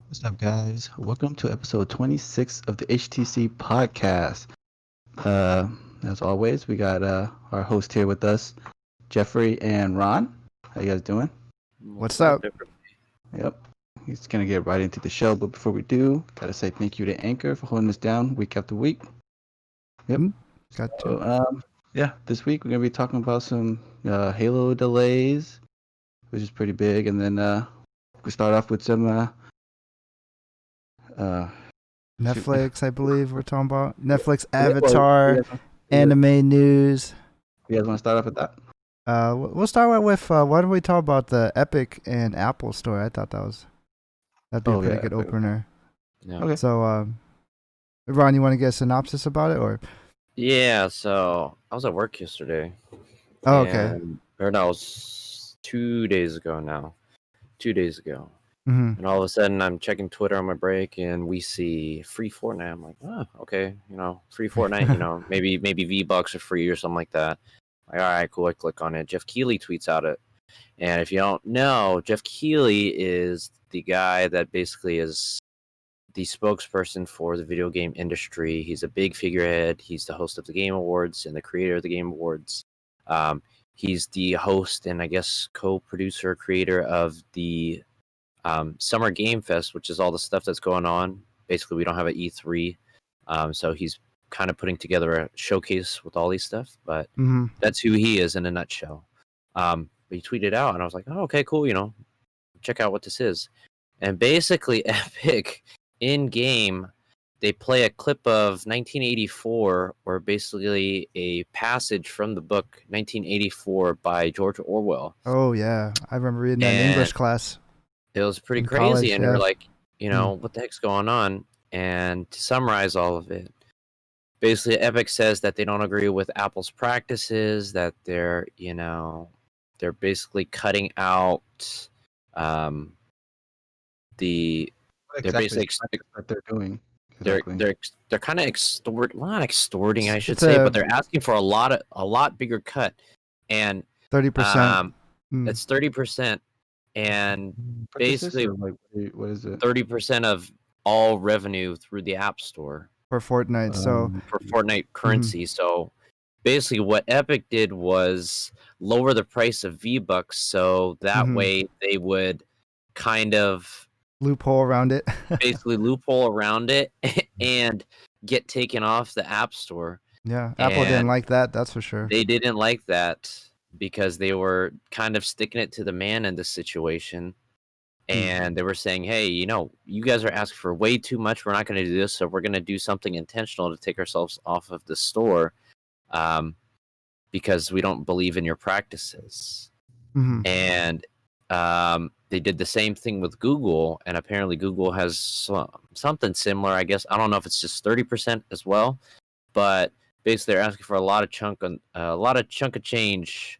What's up, guys? Welcome to episode 26 of the HTC podcast. Uh, as always, we got our host here with us, Jeffrey and Ron. How you guys doing? What's up? Yep. He's gonna get right into the show, but before we do, gotta say thank you to Anchor for holding us down week after week. Yep. Gotcha. So, yeah, this week we're gonna be talking about some Halo delays, which is pretty big, and then we start off with some Netflix, I believe we're talking about. Netflix Yeah, well, Avatar, anime news. You guys want to start off with that? We'll start with why don't we talk about the Epic and Apple store? I thought that'd be a pretty good opener. Yeah. Okay. So, Ron, you want to get a synopsis about it, or? Yeah, so I was at work yesterday. Oh, okay. Or no, it was 2 days ago now. 2 days ago. Mm-hmm. And all of a sudden, I'm checking Twitter on my break, and we see free Fortnite. I'm like, oh, okay, free Fortnite. maybe V-Bucks are free or something like that. Like, all right, cool. I click on it. Jeff Keighley tweets out it. And if you don't know, Jeff Keighley is the guy that basically is the spokesperson for the video game industry. He's a big figurehead. He's the host of the Game Awards and the creator of the Game Awards. He's the host and I guess co-producer, creator of the Summer Game Fest, which is all the stuff that's going on. Basically, we don't have an E3, so he's kind of putting together a showcase with all these stuff. But that's who he is in a nutshell. But he tweeted out, and I was like, oh, okay, cool. Check out what this is. And basically, Epic in game, they play a clip of 1984, or basically a passage from the book 1984 by George Orwell. Oh yeah, I remember reading that in English class. It was pretty in crazy, college, and yeah. you're like, what the heck's going on? And to summarize all of it, basically, Epic says that they don't agree with Apple's practices, that they're basically cutting out They're basically what they're doing. Exactly. They're kind of not extorting, I should say, but they're asking for a lot bigger cut, and 30%. That's 30%, and basically, what is it? 30% of all revenue through the App Store for Fortnite. So for Fortnite currency. So basically, what Epic did was lower the price of V-Bucks, so that way they would kind of loophole around it. Basically loophole around it and get taken off the App Store. Yeah, Apple didn't like that, that's for sure. They didn't like that because they were kind of sticking it to the man in this situation. And they were saying, hey, you guys are asking for way too much. We're not going to do this, so we're going to do something intentional to take ourselves off of the store because we don't believe in your practices. And they did the same thing with Google, and apparently Google has something similar, I guess. I don't know if it's just 30% as well, but basically they're asking for a lot of chunk of change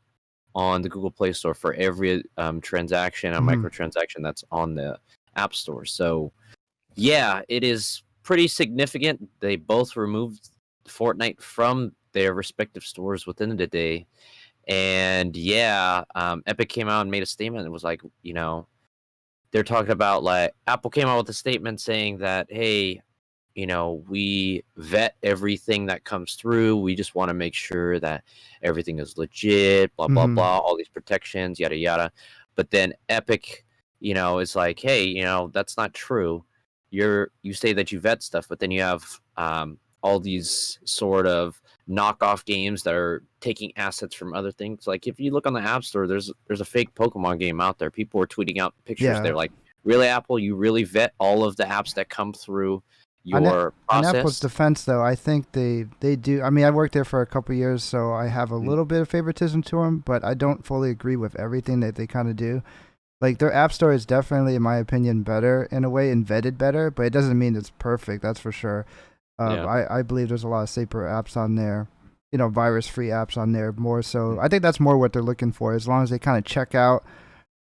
on the Google Play Store for every transaction and microtransaction that's on the App Store. So, yeah, it is pretty significant. They both removed Fortnite from their respective stores within the day. And yeah, Epic came out and made a statement. It was like, they're talking about, like, Apple came out with a statement saying that, hey, we vet everything that comes through. We just want to make sure that everything is legit, blah, blah, blah, all these protections, yada, yada. But then Epic, is like, hey, that's not true. You say that you vet stuff, but then you have all these sort of knockoff games that are taking assets from other things. Like if you look on the App Store, there's a fake Pokemon game out there. People are tweeting out pictures. Yeah. They're like, really, Apple? You really vet all of the apps that come through your process? On Apple's defense, though, I think they do. I mean, I worked there for a couple of years, so I have a little bit of favoritism to them, but I don't fully agree with everything that they kind of do. Like, their App Store is definitely, in my opinion, better in a way and vetted better, but it doesn't mean it's perfect, that's for sure. I believe there's a lot of safer apps on there, virus-free apps on there more so. I think that's more what they're looking for, as long as they kind of check out.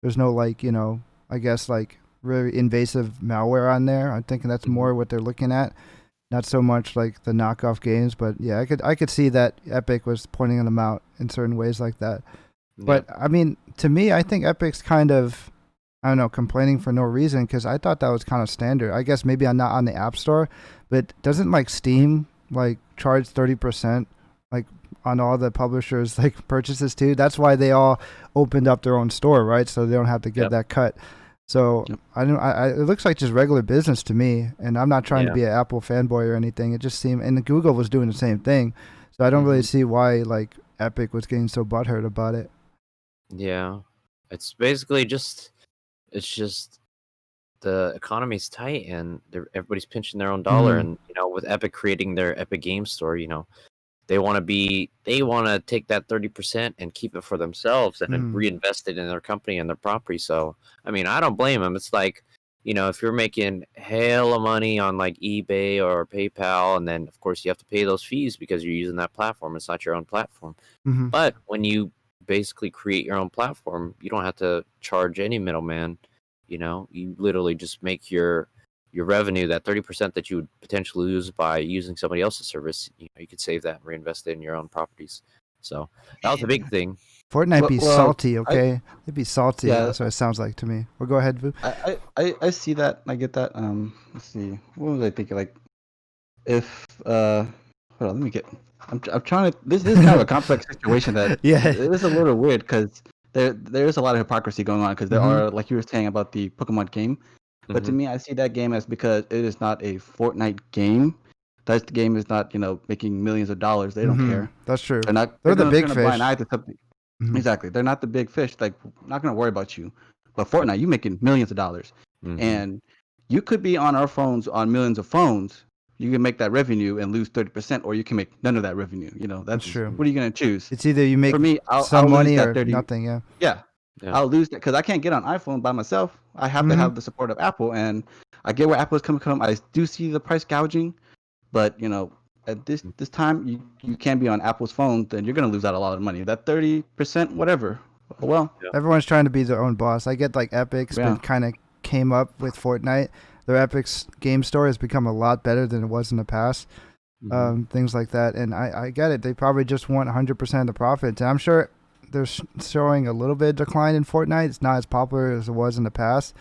There's no, I guess, really invasive malware on there. I'm thinking that's more what they're looking at, not so much like the knockoff games. But yeah, I could see that Epic was pointing them out in certain ways like that. Yeah. But I mean, to me, I think Epic's kind of, I don't know, complaining for no reason, because I thought that was kind of standard. I guess maybe I'm not on the App Store, but doesn't like Steam like charge 30% like on all the publishers like purchases too? That's why they all opened up their own store, right? So they don't have to get that cut. So I don't. It looks like just regular business to me, and I'm not trying to be an Apple fanboy or anything. It just seemed, and Google was doing the same thing. So I don't really see why like Epic was getting so butthurt about it. Yeah, it's basically just the economy's tight, and everybody's pinching their own dollar. And with Epic creating their Epic Game Store, they want to take that 30% and keep it for themselves and then reinvest it in their company and their property. So, I mean, I don't blame them. It's like, if you're making hella money on like eBay or PayPal, and then of course you have to pay those fees because you're using that platform. It's not your own platform. But when you basically create your own platform, you don't have to charge any middleman. You literally just make your revenue, that 30% that you would potentially lose by using somebody else's service, you could save that and reinvest it in your own properties. So that was a big thing. Fortnite be salty, okay? They'd be salty. Yeah, that's what it sounds like to me. Well, go ahead, Vu. I see that. I get that. Let's see. What was I thinking? Like, if hold on, let me get. I'm trying to. This is kind of a complex situation that it is a little weird because there is a lot of hypocrisy going on because there are, like you were saying about the Pokemon game. But to me, I see that game as because it is not a Fortnite game. That game is not, making millions of dollars. They don't care. That's true. They're the big fish. Blind eye to something. Exactly. They're not the big fish. Like, not going to worry about you. But Fortnite, you making millions of dollars. And you could be on our phones, on millions of phones. You can make that revenue and lose 30%, or you can make none of that revenue. That's true. What are you going to choose? It's either you make For me, some money or nothing, Yeah. I'll lose that because I can't get on iPhone by myself. I have to have the support of Apple, and I get where Apple is coming from. I do see the price gouging, but at this time, you can't be on Apple's phone. Then you're gonna lose out a lot of money. That 30%, whatever. Well, everyone's trying to be their own boss. I get like Epic's been kind of came up with Fortnite. Their Epic's game store has become a lot better than it was in the past. Things like that, and I get it. They probably just want 100% of the profits, and I'm sure they're showing a little bit of decline in Fortnite. It's not as popular as it was in the past.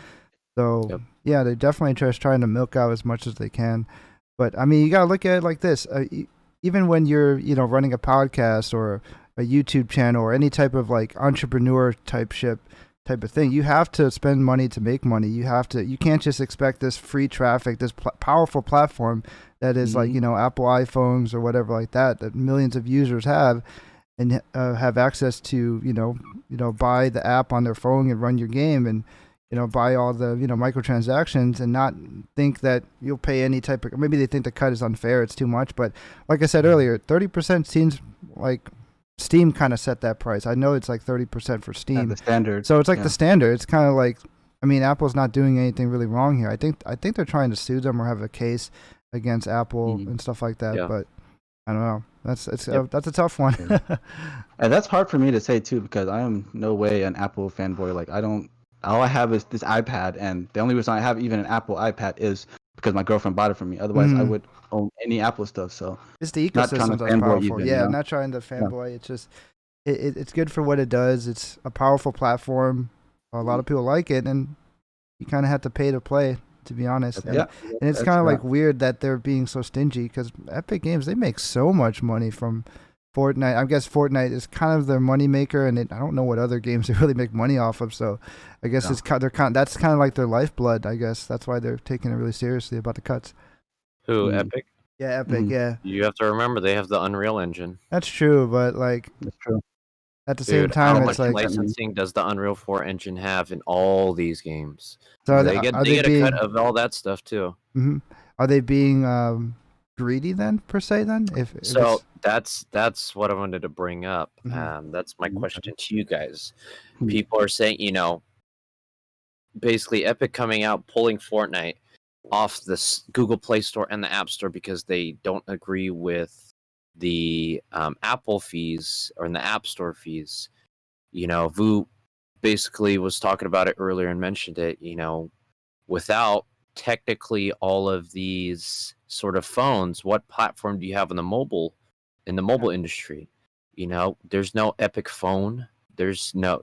So, they're definitely just trying to milk out as much as they can. But, I mean, you got to look at it like this. Even when you're, running a podcast or a YouTube channel or any type of, like, entrepreneur type of thing, you have to spend money to make money. You can't just expect this free traffic, this powerful platform that is like, Apple iPhones or whatever like that millions of users have. And have access to buy the app on their phone and run your game and buy all the microtransactions and not think that you'll pay any type of, maybe they think the cut is unfair, it's too much, but like I said earlier, 30% seems like Steam kind of set that price. I know it's like 30% for Steam, the standard. So it's like the standard. It's kind of like, I mean, Apple's not doing anything really wrong here. I think they're trying to sue them or have a case against Apple and stuff like that, but I don't know. That's a tough one. And that's hard for me to say too because I am no way an Apple fanboy. Like all I have is this iPad, and the only reason I have even an Apple iPad is because my girlfriend bought it for me. Otherwise, I would own any Apple stuff. So it's the ecosystem that's powerful. I'm not trying to fanboy. It's just it's good for what it does. It's a powerful platform. A lot of people like it, and you kind of have to pay to play. To be honest, and it's kind of like weird that they're being so stingy because Epic Games, they make so much money from Fortnite. I guess Fortnite is kind of their money maker, and I don't know what other games they really make money off of. So I guess that's kind of like their lifeblood. I guess that's why they're taking it really seriously about the cuts. Who Epic? Yeah, Epic. Yeah. You have to remember they have the Unreal Engine. That's true, but like that's true. At the same time, how it's much like licensing does the Unreal 4 engine have in all these games? So they get a cut of all that stuff too. Are they being greedy then, per se? Then, if that's what I wanted to bring up. That's my question to you guys. People are saying, basically Epic coming out pulling Fortnite off the Google Play Store and the App Store because they don't agree with the Apple fees or in the App Store fees. Vu basically was talking about it earlier and mentioned it. Without technically all of these sort of phones, what platform do you have in the mobile industry? There's no Epic phone. There's no,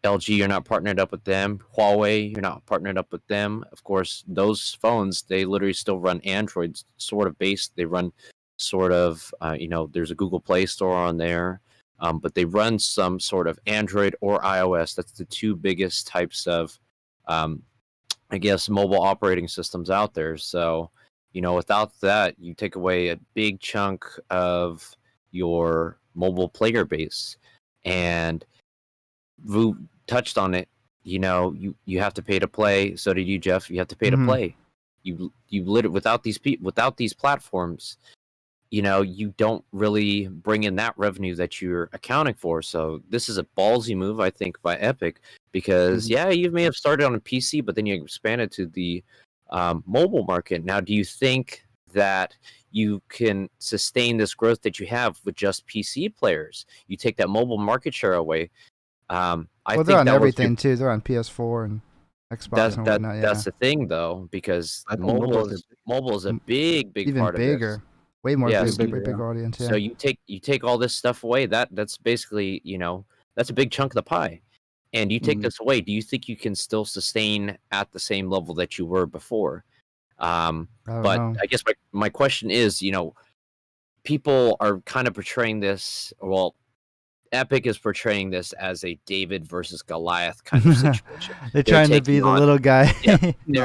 LG, you're not partnered up with them. Huawei, you're not partnered up with them. Of course, those phones, they literally still run Android sort of based. They run sort of, there's a Google Play Store on there, but they run some sort of Android or iOS. That's the two biggest types of, I guess, mobile operating systems out there. So, without that, you take away a big chunk of your mobile player base. And Vu touched on it. You have to pay to play. So did you, Jeff. You have to pay to play. You literally, without these platforms, you don't really bring in that revenue that you're accounting for. So this is a ballsy move, I think, by Epic, because you may have started on a PC, but then you expanded to the mobile market. Now, do you think that you can sustain this growth that you have with just PC players? You take that mobile market share away. I think they're on everything too. They're on PS4 and Xbox and whatnot. That's the thing, though, because mobile is a big even part bigger. Of this. Way more bigger audience. Yeah. So you take all this stuff away. That's basically that's a big chunk of the pie, and you take this away. Do you think you can still sustain at the same level that you were before? But I guess my question is, people are kind of portraying this. Well, Epic is portraying this as a David versus Goliath kind of situation. They're trying to be the little guy. Yeah,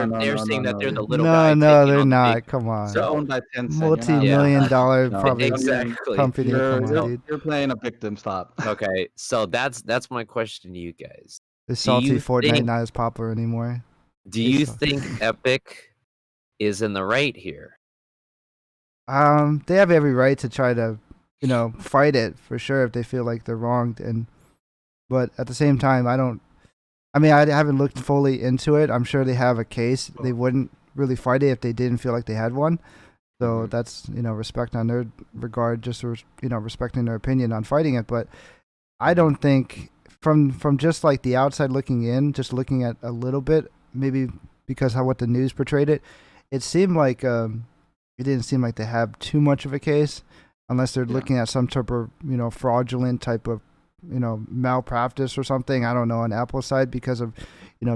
they're saying that they're the little guy. No, they're not. Come on. So owned by Tencent. Multi-million-dollar probably exactly. company. You're playing a victim. Stop. Okay, so that's my question to you guys. The salty Fortnite not as popular anymore. Do you think Epic is in the right here? They have every right to try to fight it for sure if they feel like they're wronged, but at the same time, I haven't looked fully into it. I'm sure they have a case. They wouldn't really fight it if they didn't feel like they had one. So that's respect on their regard, just respecting their opinion on fighting it. But I don't think from just like the outside looking in, just looking at a little bit, maybe because what the news portrayed it seemed like it didn't seem like they have too much of a case. Unless they're looking at some type of, fraudulent type of, malpractice or something. I don't know, on Apple's side because of,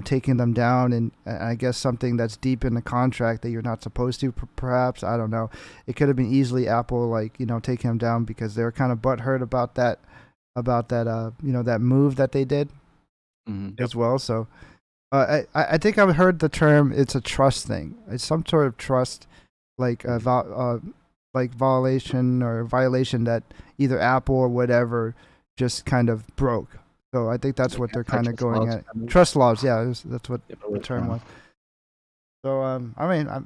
taking them down and I guess something that's deep in the contract that you're not supposed to, perhaps. I don't know. It could have been easily Apple, taking them down because they're kind of butthurt about that, that move that they did as well. So I think I've heard the term, it's a trust thing. It's some sort of trust, violation that either Apple or whatever just kind of broke. So I think that's what they're kind of going at. Trust laws, that's what the term was. So I'm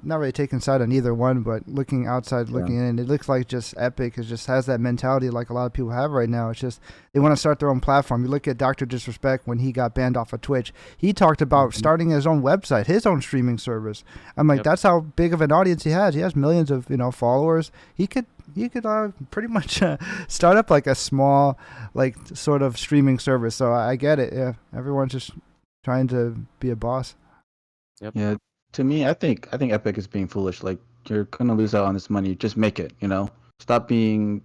not really taking side on either one, but looking outside, looking in, it looks like just Epic has that mentality like a lot of people have right now. It's just they want to start their own platform. You look at Dr. Disrespect when he got banned off of Twitch. He talked about starting his own website, his own streaming service. I'm like, that's how big of an audience he has. He has millions of followers. He could pretty much start up like a small sort of streaming service. So I get it. Yeah, everyone's just trying to be a boss. Yep. Yeah. To me, I think Epic is being foolish. Like, you're gonna lose out on this money. Just make it. Stop being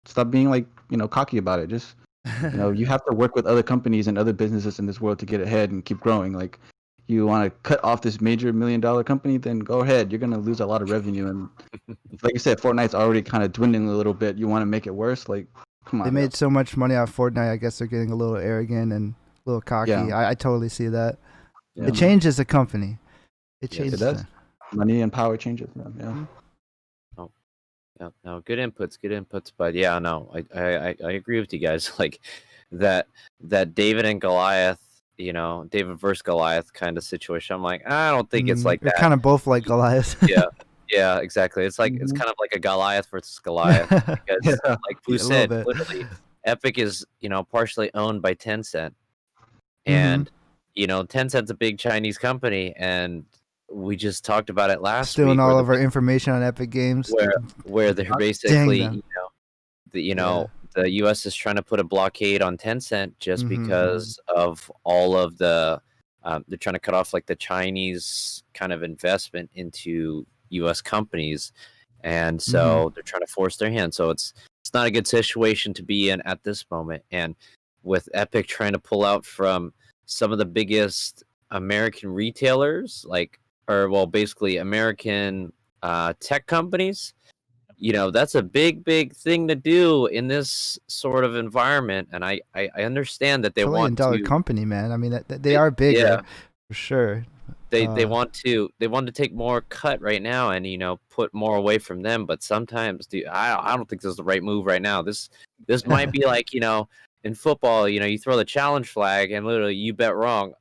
like cocky about it. Just you have to work with other companies and other businesses in this world to get ahead and keep growing. Like, you want to cut off this major $1 million company, then go ahead. You're gonna lose a lot of revenue, and like you said, Fortnite's already kind of dwindling a little bit. You want to make it worse? Like, come on. They made so much money off Fortnite. I guess they're getting a little arrogant and a little cocky. Yeah. I totally see that. Yeah. It changes the company. It changes. Yes, it does. Money and power changes. Yeah. Oh, yeah. No, good inputs. But yeah, no, I agree with you guys. Like that David and Goliath, David versus Goliath kind of situation. I'm like, I don't think it's like that. They're kind of both like Goliath. Yeah, exactly. It's like it's kind of like a Goliath versus Goliath because, like Pooh said, literally, Epic is partially owned by Tencent, and Tencent's a big Chinese company, and we just talked about it last week. Stealing all of our information on Epic Games. Where they're basically, the U.S. is trying to put a blockade on Tencent just because of all of the, they're trying to cut off like the Chinese kind of investment into U.S. companies, and so they're trying to force their hand. So it's not a good situation to be in at this moment. And with Epic trying to pull out from some of the biggest American retailers, basically American tech companies. That's a big thing to do in this sort of environment, and I understand that they want $1 billion to. company, man. I mean, they are bigger, for sure. They want to take more cut right now, and put more away from them. But sometimes, dude, I don't think this is the right move right now. This might be like in football, you throw the challenge flag, and literally you bet wrong.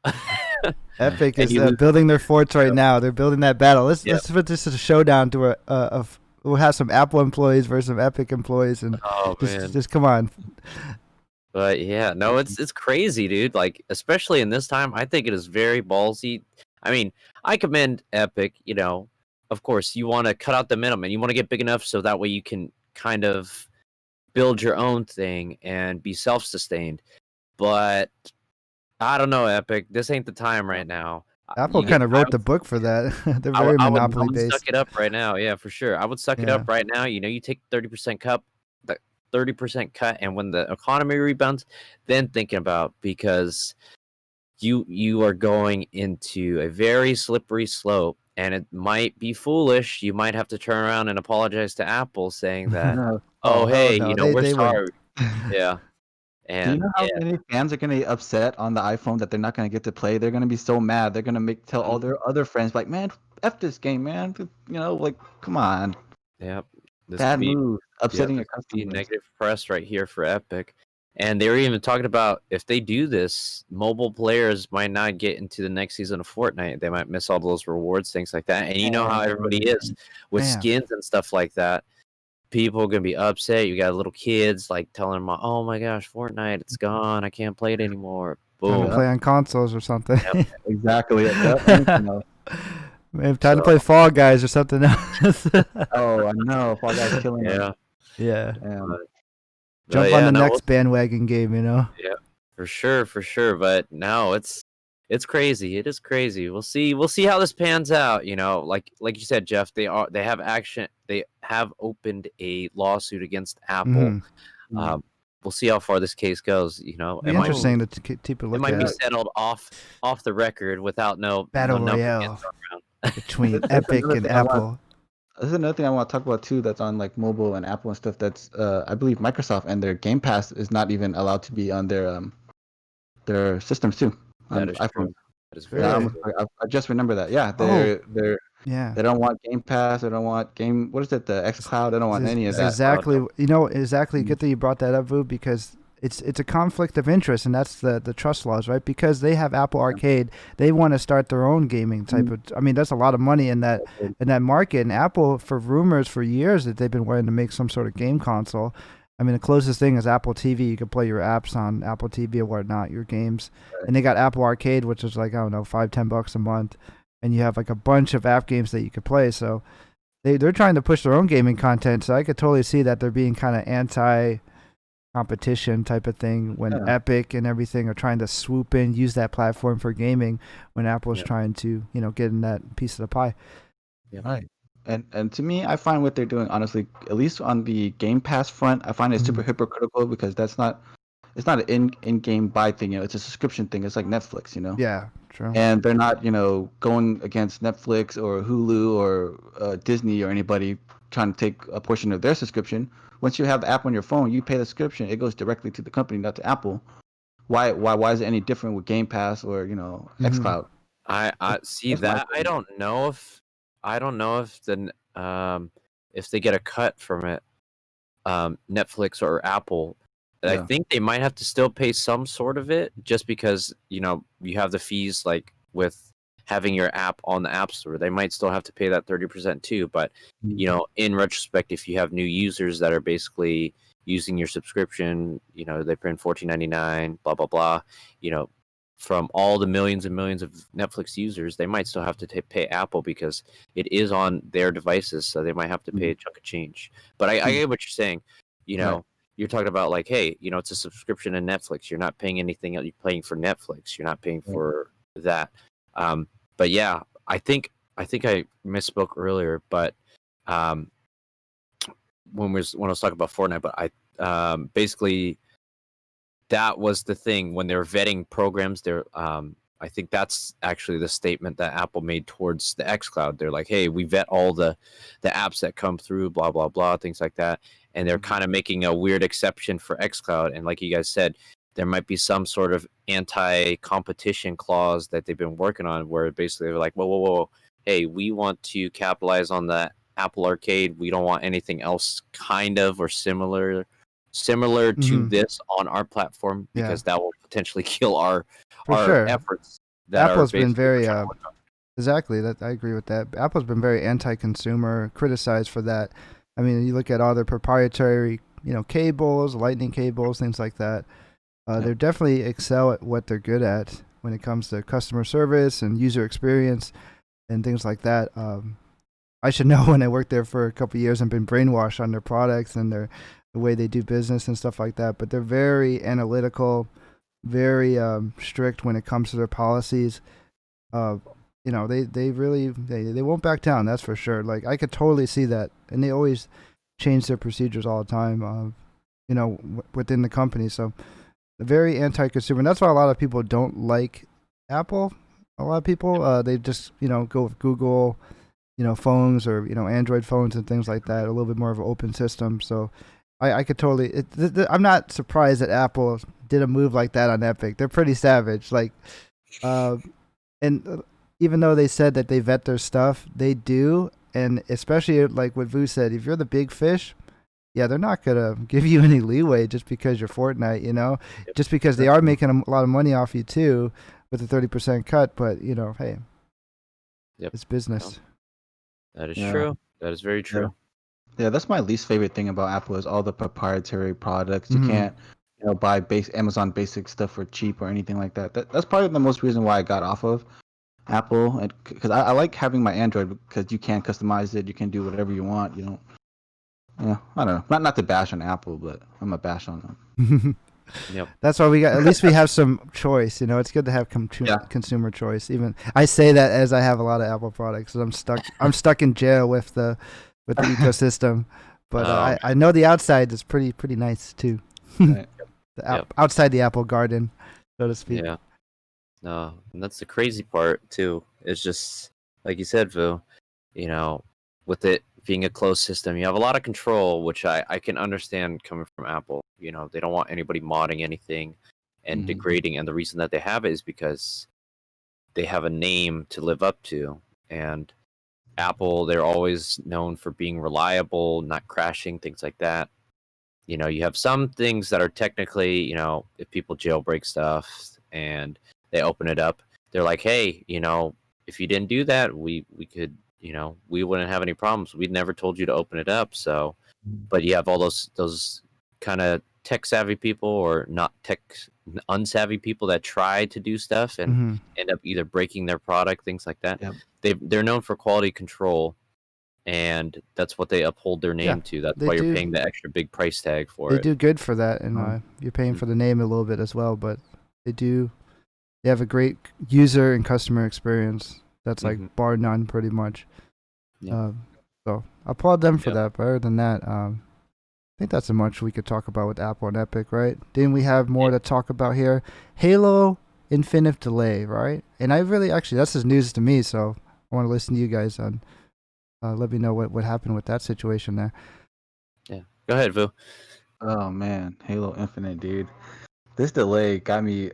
Epic is building their forts right now. They're building that battle. Let's put this as a showdown to we'll have some Apple employees versus some Epic employees, and just come on. But yeah, no, it's crazy, dude. Like, especially in this time, I think it is very ballsy. I mean, I commend Epic. Of course, you want to cut out the middleman. You want to get big enough so that way you can kind of build your own thing and be self-sustained. But I don't know, Epic. This ain't the time right now. Apple kind of wrote the book for that. They're very monopoly based. I would suck it up right now. Yeah, for sure. I would suck it up right now. You take 30% cut, the 30% cut, and when the economy rebounds, then thinking about, because you are going into a very slippery slope, and it might be foolish. You might have to turn around and apologize to Apple, saying that, we're sorry. Yeah. And, do you know how many fans are going to be upset on the iPhone that they're not going to get to play? They're going to be so mad. They're going to tell all their other friends, like, man, F this game, man. Come on. Yep. Bad move. Upsetting your customers. Negative press right here for Epic. And they were even talking about, if they do this, mobile players might not get into the next season of Fortnite. They might miss all those rewards, things like that. And you know how everybody is with skins and stuff like that. People are going to be upset. You got little kids telling them, oh my gosh, Fortnite, it's gone. I can't play it anymore. Boom. Play on consoles or something. Yep. Exactly. Maybe time to play Fall Guys or something else. Oh, I know. Fall Guys killing me. Yeah. Jump on the next bandwagon game, Yeah, for sure. But no, it's crazy. It is crazy. We'll see how this pans out. Like you said, Jeff, they have opened a lawsuit against Apple. Mm-hmm. We'll see how far this case goes. Interesting to keep a look at. It might be settled off the record without no battle royale between Epic and Apple. This is another thing I want to talk about too. That's on mobile and Apple and stuff. That's I believe Microsoft and their Game Pass is not even allowed to be on their systems too. On iPhone. That is very I just remember that. Yeah, they don't want Game Pass. They don't want what is it? The xCloud. They don't want any of that. Exactly. Good that you brought that up, Vu, because it's a conflict of interest, and that's the trust laws, right? Because they have Apple Arcade, they want to start their own gaming type of. I mean, that's a lot of money in that market. And Apple, for rumors for years that they've been wanting to make some sort of game console. I mean, the closest thing is Apple TV. You can play your apps on Apple TV or whatnot, your games. Right. And they got Apple Arcade, which is $5-10 a month. And you have a bunch of app games that you could play. So they're trying to push their own gaming content. So I could totally see that they're being kind of anti-competition type of thing when Epic and everything are trying to swoop in, use that platform for gaming when Apple's trying to, get in that piece of the pie. Yeah. Right. And to me, I find what they're doing, honestly, at least on the Game Pass front, I find it super hypocritical, because it's not an in-game buy thing. It's a subscription thing. It's like Netflix, Yeah, true. And they're not, going against Netflix or Hulu or Disney or anybody trying to take a portion of their subscription. Once you have the app on your phone, you pay the subscription. It goes directly to the company, not to Apple. Why is it any different with Game Pass or xCloud? I see that. I don't know if if they get a cut from it, Netflix or Apple. I think they might have to still pay some sort of it, just because you have the fees with having your app on the App Store. They might still have to pay that 30% too. But in retrospect, if you have new users that are basically using your subscription, they pay $14.99, blah blah blah. From all the millions and millions of Netflix users, they might still have to pay Apple, because it is on their devices, so they might have to pay a chunk of change. But I get what you're saying. Right. You're talking about hey, it's a subscription in Netflix. You're not paying anything else. You're paying for Netflix. You're not paying for that. But yeah, I think I misspoke earlier. But when I was talking about Fortnite, but I basically that was the thing when they're vetting programs. I think that's actually the statement that Apple made towards the xCloud. They're like, hey, we vet all the apps that come through, blah, blah, blah, things like that. And they're kind of making a weird exception for xCloud. And like you guys said, there might be some sort of anti-competition clause that they've been working on where basically they're like, whoa. Hey, we want to capitalize on the Apple Arcade. We don't want anything else kind of or similar to this on our platform, because that will potentially kill our efforts. Apple's been very exactly that. I agree with that. Apple's been very anti-consumer, criticized for that. I mean, you look at all their proprietary, cables, lightning cables, things like that. They definitely excel at what they're good at when it comes to customer service and user experience and things like that. I should know when I worked there for a couple of years and been brainwashed on their products and the way they do business and stuff like that. But they're very analytical, very strict when it comes to their policies. They really won't back down. That's for sure. Like, I could totally see that, and they always change their procedures all the time. Within the company. So very anti-consumer. And that's why a lot of people don't like Apple. A lot of people they just go with Google, phones or Android phones and things like that. A little bit more of an open system. So I could totally. I'm not surprised that Apple did a move like that on Epic. They're pretty savage. Like, and even though they said that they vet their stuff, they do. And especially like what Vu said, if you're the big fish, yeah, they're not gonna give you any leeway just because you're Fortnite. Just because they are making a lot of money off you too with a 30% cut. But hey, it's business. That is true. That is very true. Yeah, that's my least favorite thing about Apple is all the proprietary products. You can't, buy Amazon basic stuff for cheap or anything like that. That's probably the most reason why I got off of Apple, because I like having my Android because you can customize it. You can do whatever you want. I don't know. Not to bash on Apple, but I'm a bash on them. Yep. That's why at least we have some choice. It's good to have consumer choice. Even I say that as I have a lot of Apple products. I'm stuck in jail with the ecosystem. But I know the outside is pretty nice too. Right. Outside the Apple garden, so to speak. Yeah. No, and that's the crazy part too. It's just like you said, Vu. With it being a closed system, you have a lot of control, which I can understand coming from Apple. They don't want anybody modding anything and degrading, and the reason that they have it is because they have a name to live up to. And Apple, they're always known for being reliable, not crashing, things like that. You have some things that are technically, if people jailbreak stuff and they open it up, they're like, hey, if you didn't do that, we could, we wouldn't have any problems. We'd never told you to open it up. So, but you have all those kind of tech savvy people or not tech unsavvy people that try to do stuff and end up either breaking their product, things like that. Yep. They're known for quality control, and that's what they uphold their name to. That's why you're paying the extra big price tag for it. They do good for that, and you're paying for the name a little bit as well. But they have a great user and customer experience. That's like bar none, pretty much. Yeah. So I applaud them for that. But other than that, I think that's as much we could talk about with Apple and Epic, right? Didn't we have more to talk about here? Halo Infinite delay, right? And I really actually that's just news to me, so I want to listen to you guys on. Let me know what happened with that situation there. Yeah, go ahead, Vu. Oh man, Halo Infinite, dude. This delay got me.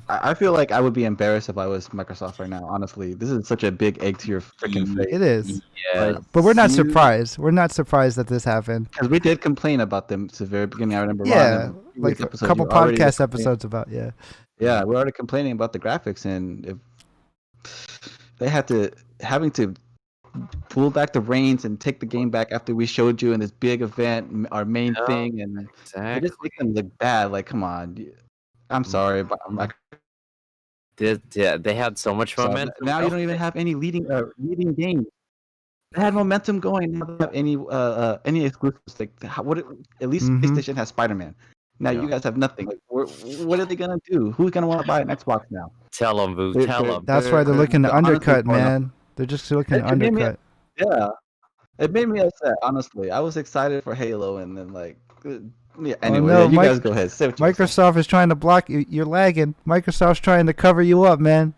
I feel like I would be embarrassed if I was Microsoft right now. Honestly, this is such a big egg to your freaking face. It is. Yeah. But we're not surprised. We're not surprised that this happened. Because we did complain about them at the very beginning. I remember. Yeah, like a couple podcast episodes about. Yeah, we're already complaining about the graphics, and if they having to pull back the reins and take the game back after we showed you in this big event, our main thing, and it just makes them look bad. Like, come on. I'm sorry, but I'm like, they had so much momentum. Now you don't even have any leading games. They had momentum going. Now they have any exclusives. Like, at least PlayStation has Spider-Man. Now you guys have nothing. Like, what are they gonna do? Who's gonna want to buy an Xbox now? Tell them, Vu. Tell them. That's why they're looking to undercut, man. They're just looking to undercut. It made me upset. Honestly, I was excited for Halo, and then like Yeah. Anyway, no, you guys go ahead. Say what you were saying. Microsoft is trying to block you. You're lagging. Microsoft's trying to cover you up, man.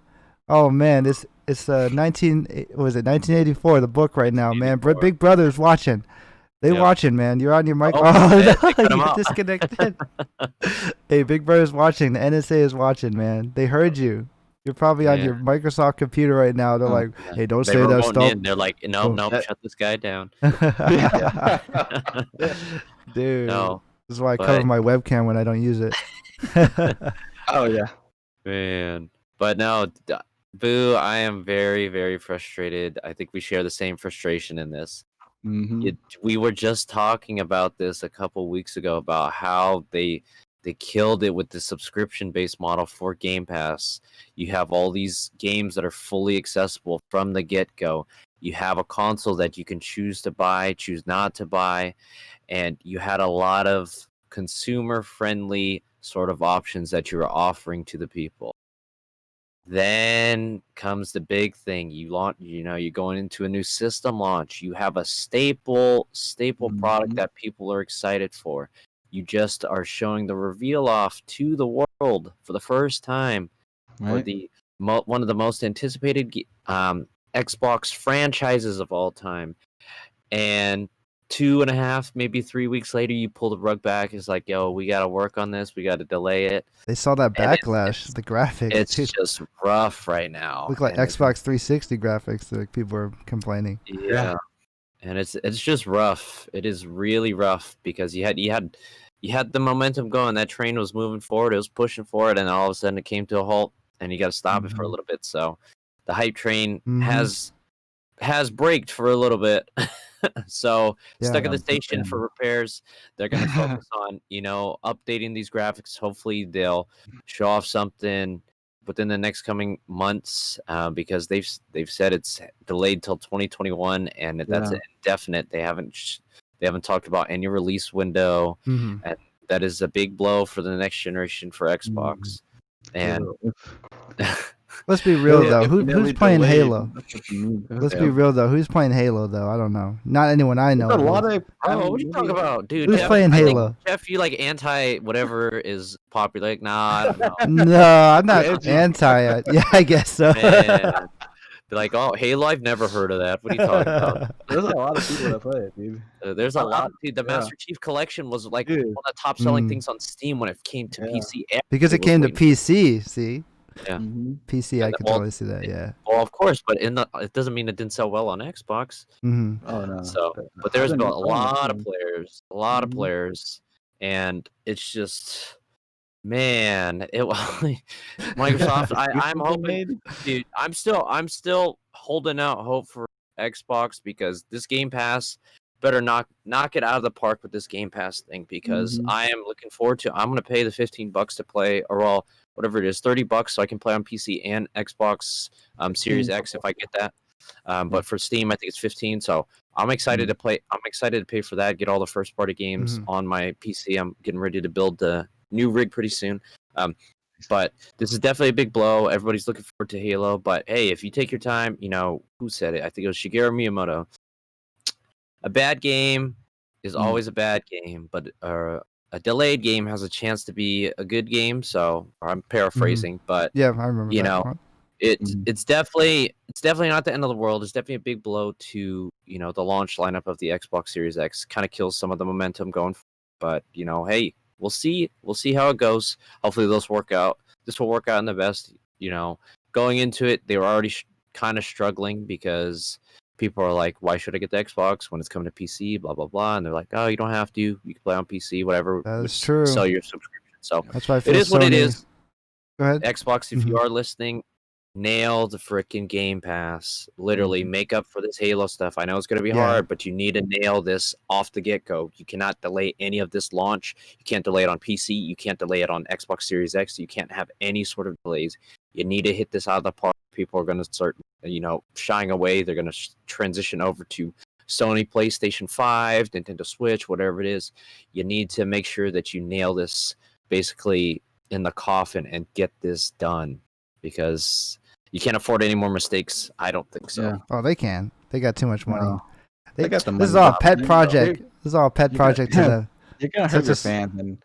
Oh man, it's 1984, the book right now, man. Big Brother's watching. They watching, man. You're on your mic. Oh, no, you're disconnected. Hey, Big Brother's watching. The NSA is watching, man. They heard you. You're probably on your Microsoft computer right now. They're like, hey, don't say that stuff. They're like, no, shut this guy down. Dude. No, this is why I cover my webcam when I don't use it. Oh, yeah. Man. But no, Boo, I am very, very frustrated. I think we share the same frustration in this. Mm-hmm. We were just talking about this a couple weeks ago about how they killed it with the subscription-based model for Game Pass. You have all these games that are fully accessible from the get-go. You have a console that you can choose to buy, choose not to buy, and you had a lot of consumer-friendly sort of options that you were offering to the people. Then comes the big thing. You're going into a new system launch. You have a staple product that people are excited for. You just are showing the reveal off to the world for the first time for one of the most anticipated Xbox franchises of all time. And 2.5, maybe 3 weeks later, you pull the rug back. It's like, yo, we got to work on this. We got to delay it. They saw that backlash, the graphics. It's just rough right now. Look like Xbox 360 graphics. Like people are complaining. Yeah, and it's just rough. It is really rough because you had the momentum going. That train was moving forward. It was pushing forward, and all of a sudden it came to a halt, and you got to stop it for a little bit. So the hype train has braked for a little bit. So stuck at the station for repairs. They're going to focus on, updating these graphics. Hopefully they'll show off something within the next coming months because they've said it's delayed till 2021 and that's indefinite. They haven't talked about any release window, and that is a big blow for the next generation for Xbox. And let's be real though. Who's playing Halo? Let's be real though. Who's playing Halo though? I don't know. Not anyone I know. What are you talking about, dude? Who's playing Halo? Jeff, you like anti whatever is popular? Like, nah, I don't know. No, I'm not anti. Yeah, I guess so. Man. Be like, oh, Halo, I've never heard of that. What are you talking about? There's a lot of people that play it, dude. There's a lot. Dude, the Master Chief Collection was like one of the top selling things on Steam when it came to PC. Because it came to PC, see? Yeah. PC, I can totally see that, yeah. Well, of course, but it doesn't mean it didn't sell well on Xbox. Oh, no. So, but there's been a lot of players, and it's just... Man, Microsoft. I'm hoping, dude. I'm still holding out hope for Xbox because this Game Pass better knock it out of the park with this Game Pass thing because I am looking forward to. I'm gonna pay the $15 to play, or well, whatever it is, $30 so I can play on PC and Xbox Series X if I get that. But for Steam, I think it's $15. So I'm excited to play. I'm excited to pay for that. Get all the first party games on my PC. I'm getting ready to build the new rig pretty soon. But this is definitely a big blow. Everybody's looking forward to Halo. But hey, if you take your time, who said it? I think it was Shigeru Miyamoto. A bad game is always a bad game, but a delayed game has a chance to be a good game. So, or I'm paraphrasing, but yeah, I remember. It's definitely not the end of the world. It's definitely a big blow to the launch lineup of the Xbox Series X. Kind of kills some of the momentum going. But hey. We'll see how it goes. Hopefully this will work out in the best. Going into it, they were already kind of struggling because people are like, why should I get the Xbox when it's coming to PC, blah, blah, blah. And they're like, oh, you don't have to. You can play on PC, whatever. That's true. Sell your subscription. So that's why I feel it is what it is. Go ahead. Xbox, if you are listening, nail the freaking Game Pass. Literally make up for this Halo stuff. I know it's going to be hard, but you need to nail this off the get-go. You cannot delay any of this launch. You can't delay it on PC. You can't delay it on Xbox Series X. You can't have any sort of delays. You need to hit this out of the park. People are going to start, shying away. They're going to transition over to Sony PlayStation 5, Nintendo Switch, whatever it is. You need to make sure that you nail this basically in the coffin and get this done because you can't afford any more mistakes. I don't think so. Yeah. Oh, they can. They got too much money. They got the money. This is all pet project. This is all pet project to them. you're gonna hurt your fans, and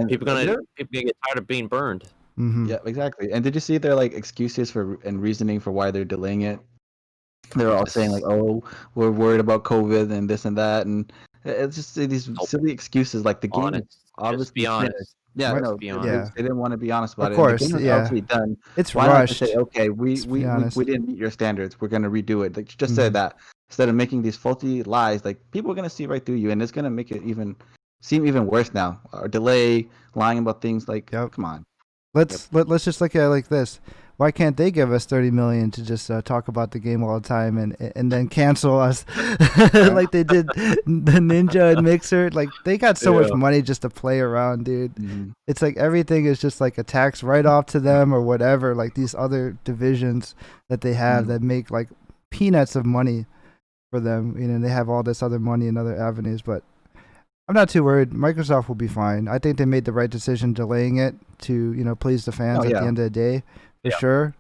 people gonna get tired of being burned. Yeah, exactly. And did you see their like excuses and reasoning for why they're delaying it? They're all saying like, "Oh, we're worried about COVID and this and that," and it's just these silly excuses. Like the game is obviously be honest. Yeah, Let's no, be they honest. didn't want to be honest about Of it. course, And the game is obviously done. It's Why rushed. not just say, "Okay, we didn't meet your standards. We're gonna redo it." Like just say that instead of making these faulty lies. Like people are gonna see right through you, and it's gonna make it seem even worse now. Or delay, lying about things. Like, come on. Let's just look at it like this. Why can't they give us $30 million to just talk about the game all the time and then cancel us like they did the Ninja and Mixer? Like they got so much money just to play around, dude. It's like everything is just like a tax write-off to them or whatever. Like these other divisions that they have that make like peanuts of money for them. You know, they have all this other money in other avenues, but I'm not too worried. Microsoft will be fine. I think they made the right decision delaying it to, please the fans at the end of the day, for sure.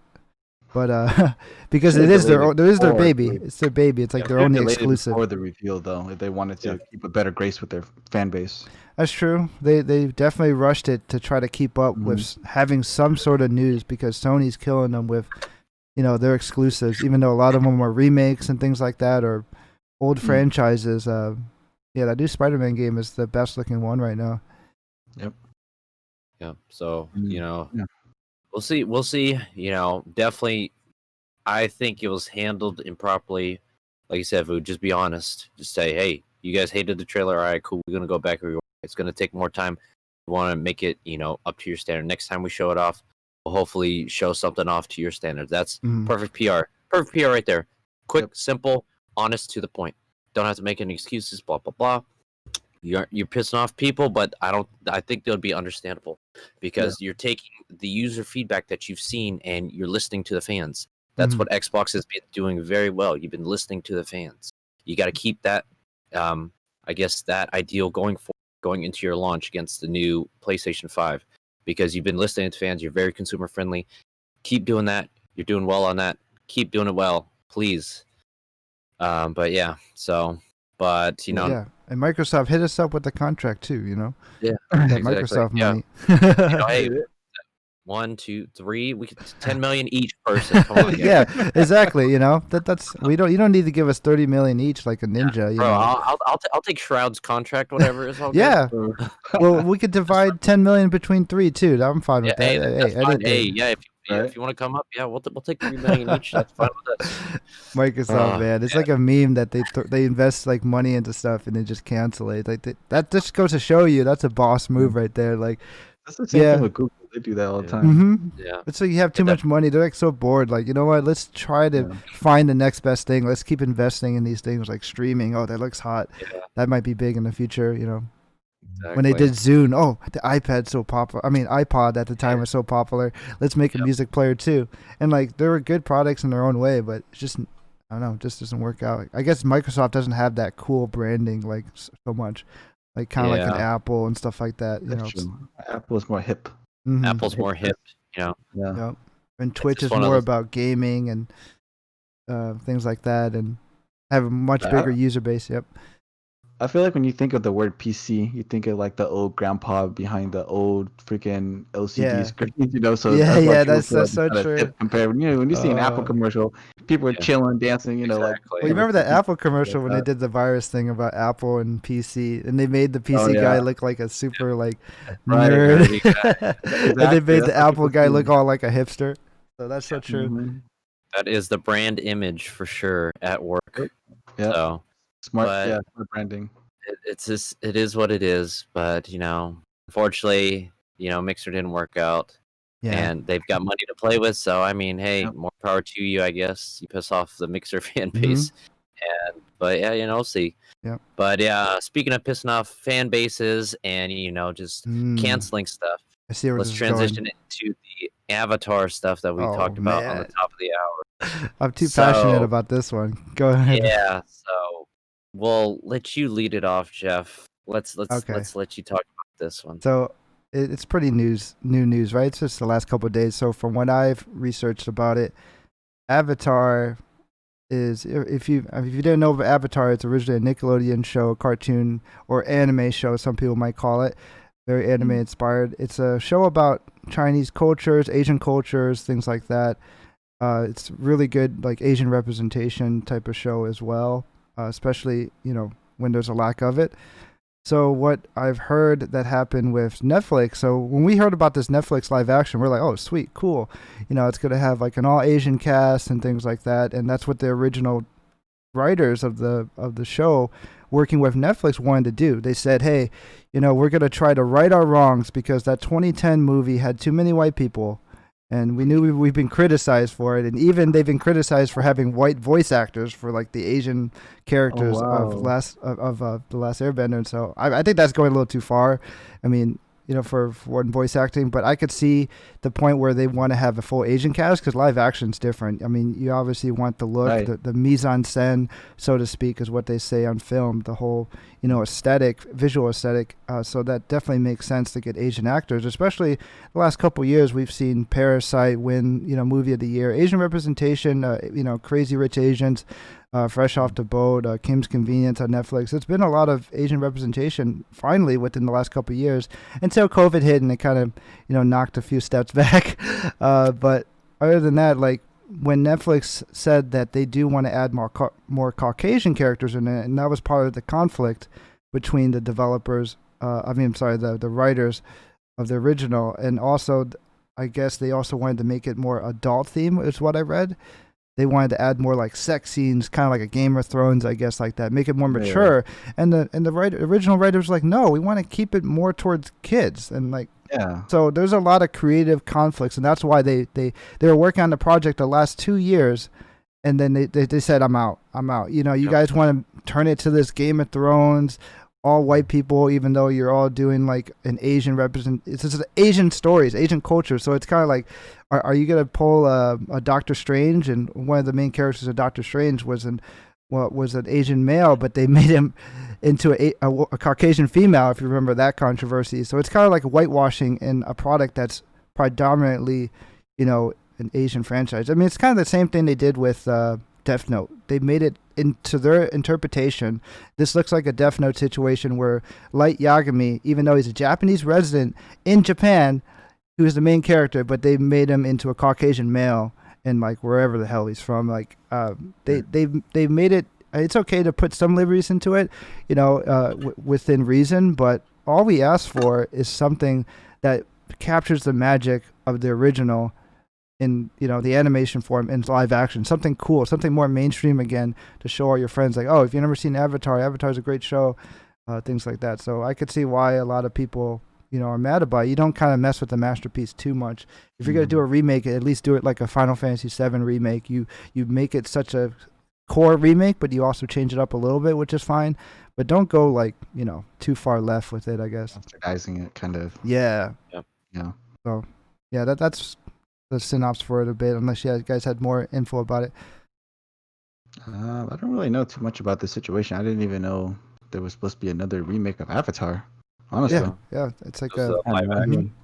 But because it is their baby. It's their baby. It's like their only exclusive. Before the reveal, though, if they wanted to keep a better grace with their fan base. That's true. They definitely rushed it to try to keep up with having some sort of news because Sony's killing them with, their exclusives. Even though a lot of them are remakes and things like that or old franchises. Yeah, that new Spider-Man game is the best looking one right now. Yep. Yeah. So, we'll see. We'll see. Definitely, I think it was handled improperly. Like you said, Vu, just be honest. Just say, hey, you guys hated the trailer. All right, cool. We're going to go back. It's going to take more time. We want to make it, up to your standard. Next time we show it off, we'll hopefully show something off to your standards. That's perfect PR. Perfect PR right there. Quick, simple, honest, to the point. Don't have to make any excuses, blah, blah, blah. You're pissing off people, but I think they'll be understandable because you're taking the user feedback that you've seen and you're listening to the fans. That's what Xbox has been doing very well. You've been listening to the fans. You got to keep that, that ideal going into your launch against the new PlayStation 5 because you've been listening to fans. You're very consumer friendly. Keep doing that. You're doing well on that. Keep doing it well, please. But yeah, and Microsoft hit us up with the contract too, Yeah, that Microsoft money. Hey, 1, 2, 3, we could $10 million each person. Come on, yeah, exactly. That's you don't need to give us $30 million each like a Ninja. Bro, I'll take Shroud's contract, whatever is all good. Well, we could divide $10 million between 3 too. I'm fine with that. If you want to come up, we'll take $3 million each. That's fine with us. Microsoft, man, it's like a meme that they invest like money into stuff and they just cancel it. Like that just goes to show you that's a boss move right there. Like that's the same thing with Google. They do that all the time. Yeah, it's like you have too much money. They're like so bored. Like, you know what? Let's try to find the next best thing. Let's keep investing in these things like streaming. Oh, that looks hot. Yeah. That might be big in the future. Exactly. When they did Zune, the iPad's so popular. I mean, iPod at the time was so popular. Let's make a music player too. And like, there were good products in their own way, but it's just, I don't know, it just doesn't work out. I guess Microsoft doesn't have that cool branding like so much, like kind of like an Apple and stuff like that. Apple is more hip. Apple's more hip. Yeah. And Twitch is more about gaming and things like that, and have a much bigger user base. Yep. I feel like when you think of the word PC, you think of like the old grandpa behind the old freaking LCD screen, So that's so true. Compared, when you see an Apple commercial, people are chilling, dancing, Exactly. Well, you remember that Apple commercial when they did the virus thing about Apple and PC, and they made the PC guy look like a super nerd, and they made the Apple guy look all like a hipster. So that's so true. That is the brand image for sure at work. Yeah. So. Smart branding. It is what it is, but unfortunately, Mixer didn't work out, and they've got money to play with. So I mean, hey, more power to you, I guess. You piss off the Mixer fan base, but we'll see. Yeah. But speaking of pissing off fan bases and just canceling stuff, I see where let's transition into the Avatar stuff that we talked about on the top of the hour. I'm too passionate about this one. Go ahead. Yeah. So. We'll let you lead it off, Jeff. Let's let you talk about this one. So it's pretty new news, right? It's just the last couple of days. So from what I've researched about it, Avatar is if you didn't know of Avatar, it's originally a Nickelodeon show, cartoon or anime show, some people might call it. Very anime inspired. It's a show about Chinese cultures, Asian cultures, things like that. It's really good, like Asian representation type of show as well, especially when there's a lack of it. So what I've heard that happened with Netflix. So when we heard about this Netflix live action, we're like, oh, sweet, cool. It's going to have like an all Asian cast and things like that, and that's what the original writers of the show working with Netflix wanted to do. They said, hey, we're going to try to right our wrongs because that 2010 movie had too many white people, and we knew we've been criticized for it, and even they've been criticized for having white voice actors for like the Asian characters of the Last Airbender. And so I think that's going a little too far. I mean, for voice acting, but I could see the point where they want to have a full Asian cast because live action's different. I mean, you obviously want the look, right. the mise en scène, so to speak, is what they say on film, the whole, aesthetic, visual aesthetic. So that definitely makes sense to get Asian actors, especially the last couple of years. We've seen Parasite win, movie of the year. Asian representation, Crazy Rich Asians, Fresh Off the Boat, Kim's Convenience on Netflix. It's been a lot of Asian representation finally within the last couple of years until COVID hit and it kind of, knocked a few steps back. But other than that, like when Netflix said that they do want to add more Caucasian characters in it, and that was part of the conflict between the developers, the writers of the original, and also I guess they also wanted to make it more adult theme is what I read. They wanted to add more like sex scenes, kind of like a Game of Thrones, I guess, like that, make it more mature. Yeah. And the original writers were like, no, we want to keep it more towards kids, and like, yeah. So there's a lot of creative conflicts, and that's why they were working on the project the last 2 years, and then they said, I'm out. You guys want to turn it to this Game of Thrones, all white people, even though you're all doing like an Asian it's just Asian stories, Asian culture. So it's kind of like, are you gonna pull a Doctor Strange? And one of the main characters of Doctor Strange was an Asian male, but they made him into a Caucasian female, if you remember that controversy. So it's kind of like whitewashing in a product that's predominantly, an Asian franchise. I mean, it's kind of the same thing they did with Death Note. They made it into their interpretation. This looks like a Death Note situation where Light Yagami, even though he's a Japanese resident in Japan, he was the main character, but they made him into a Caucasian male and like wherever the hell he's from. Like they made it. It's okay to put some liberties into it, within reason. But all we ask for is something that captures the magic of the original in the animation form in live action, something cool, something more mainstream again, to show all your friends like, oh, if you've never seen Avatar's a great show, things like that. So I could see why a lot of people are mad about it. You don't kind of mess with the masterpiece too much. If you're gonna do a remake, at least do it like a Final Fantasy VII remake. You make it such a core remake, but you also change it up a little bit, which is fine. But don't go like too far left with it, I guess. Bastardizing it, kind of. Yeah. Yep. Yeah. So yeah, that's the synopsis for it a bit, unless you guys had more info about it. I don't really know too much about the situation. I didn't even know there was supposed to be another remake of Avatar. Honestly. Yeah, it's like a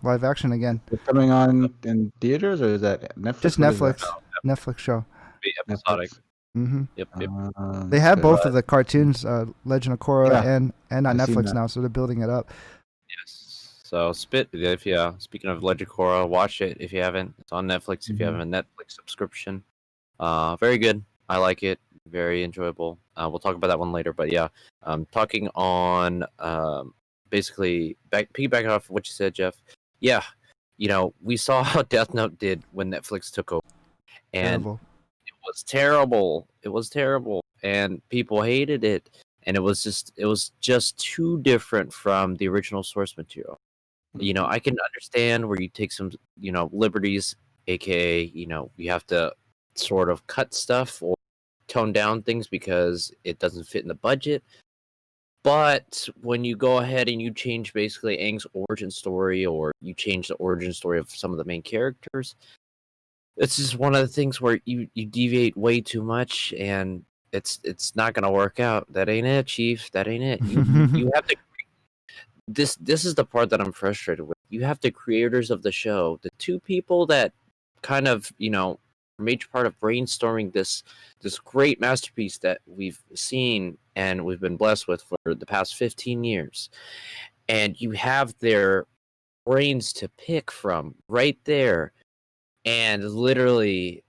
live action again. It's coming on in theaters, or is that Netflix? Just Netflix. Netflix show. Be episodic. Mm-hmm. Yep. They have both of the cartoons, Legend of Korra and on Netflix now, so they're building it up. Yes. So speaking of Legend of Korra, watch it if you haven't. It's on Netflix if you have a Netflix subscription. Very good. I like it. Very enjoyable. We'll talk about that one later. But yeah, talking on basically piggybacking off what you said, Jeff. Yeah, we saw how Death Note did when Netflix took over, and it was terrible. It was terrible, and people hated it. And it was just too different from the original source material. I can understand where you take some, liberties, aka, you have to sort of cut stuff or tone down things because it doesn't fit in the budget. But when you go ahead and you change basically Aang's origin story, or you change the origin story of some of the main characters, it's just one of the things where you deviate way too much, and it's not gonna work out. That ain't it, Chief. That ain't it. You have to. This is the part that I'm frustrated with. You have the creators of the show, the two people that kind of major part of brainstorming this great masterpiece that we've seen and we've been blessed with for the past 15 years. And you have their brains to pick from right there. And literally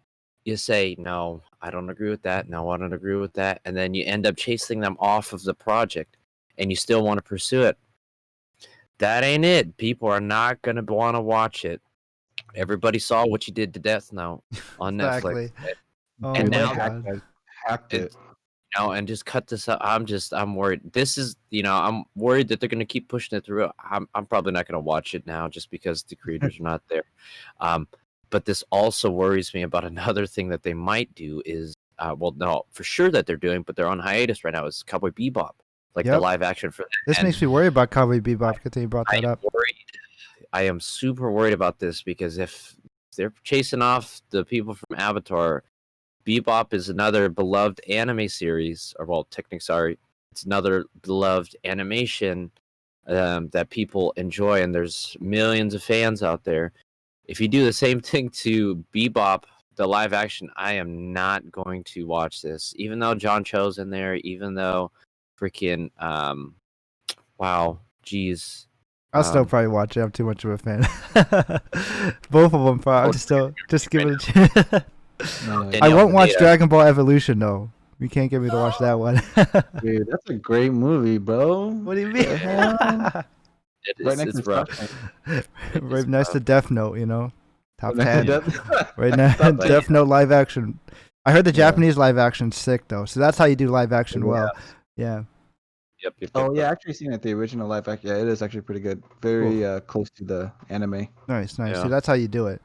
you say, no, I don't agree with that. No, I don't agree with that. And then you end up chasing them off of the project and you still want to pursue it. That ain't it. People are not going to want to watch it. Everybody saw what you did to Death Note on Exactly. Netflix. Oh And my now God. hacked it. And just cut this up. I'm worried. This is, I'm worried that they're going to keep pushing it through. I'm probably not going to watch it now just because the creators are not there. But this also worries me about another thing that they might do is, no, for sure that they're doing, but they're on hiatus right now, is Cowboy Bebop, like the live action for that. This makes me worry about Cowboy Bebop. Good thing you brought that up. I am super worried about this because if they're chasing off the people from Avatar, Bebop is another beloved anime series, it's another beloved animation that people enjoy, and there's millions of fans out there. If you do the same thing to Bebop, the live action, I am not going to watch this. Even though John Cho's in there, even though freaking, wow, geez. I'll still probably watch it. I'm too much of a fan. Both of them, probably. Just give it a chance. I won't watch Dragon Ball Evolution, though. You can't get me to watch that one. Dude, that's a great movie, bro. What do you mean? Right next to Death Note, top 10. Right now, Death Note live action. I heard the Japanese live action's sick though, so that's how you do live action well. Yeah. Yep. Oh yeah, actually seen it. The original live action. Yeah, it is actually pretty good. Very close to the anime. Nice. Yeah. See, that's how you do it.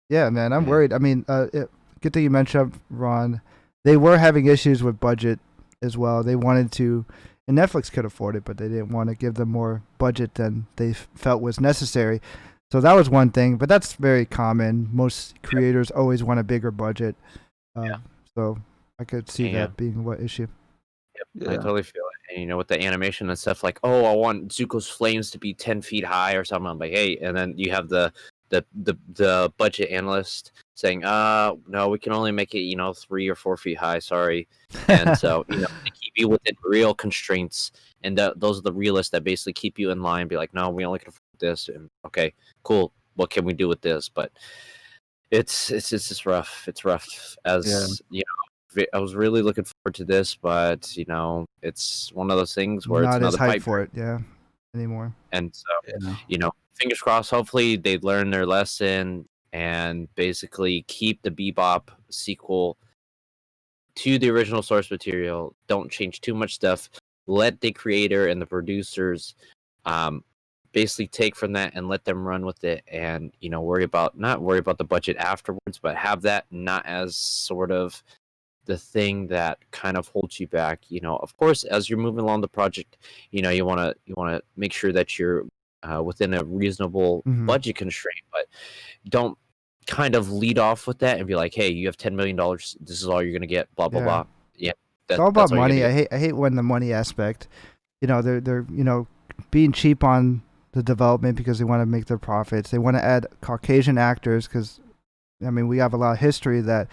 Yeah, man, I'm worried. I mean, good thing you mentioned, Ron. They were having issues with budget as well. They wanted to. And Netflix could afford it, but they didn't want to give them more budget than they felt was necessary. So that was one thing, but that's very common. Most creators always want a bigger budget. So I could see that being what issue. Yep, I totally feel it. And with the animation and stuff, like, oh, I want Zuko's flames to be 10 feet high or something. I'm like, hey, and then you have the budget analyst saying, no, we can only make it, 3 or 4 feet high. Sorry. And so, they keep you within real constraints. And those are the realists that basically keep you in line. Be like, no, we only can afford this. And okay, cool. What can we do with this? But it's just rough. It's rough. I was really looking forward to this, but it's one of those things where not it's as hype for it, anymore. And so, fingers crossed. Hopefully, they learn their lesson and basically keep the Bebop sequel to the original source material. Don't change too much stuff. Let the creator and the producers basically take from that and let them run with it, and not worry about the budget afterwards, but have that not as sort of the thing that kind of holds you back. Of course, as you're moving along the project, you want to make sure that you're within a reasonable budget constraint, but don't kind of lead off with that and be like, hey, you have $10 million, this is all you're gonna get, blah blah blah. It's all about money. I hate when the money aspect, they're being cheap on the development because they want to make their profits. They want to add Caucasian actors because we have a lot of history that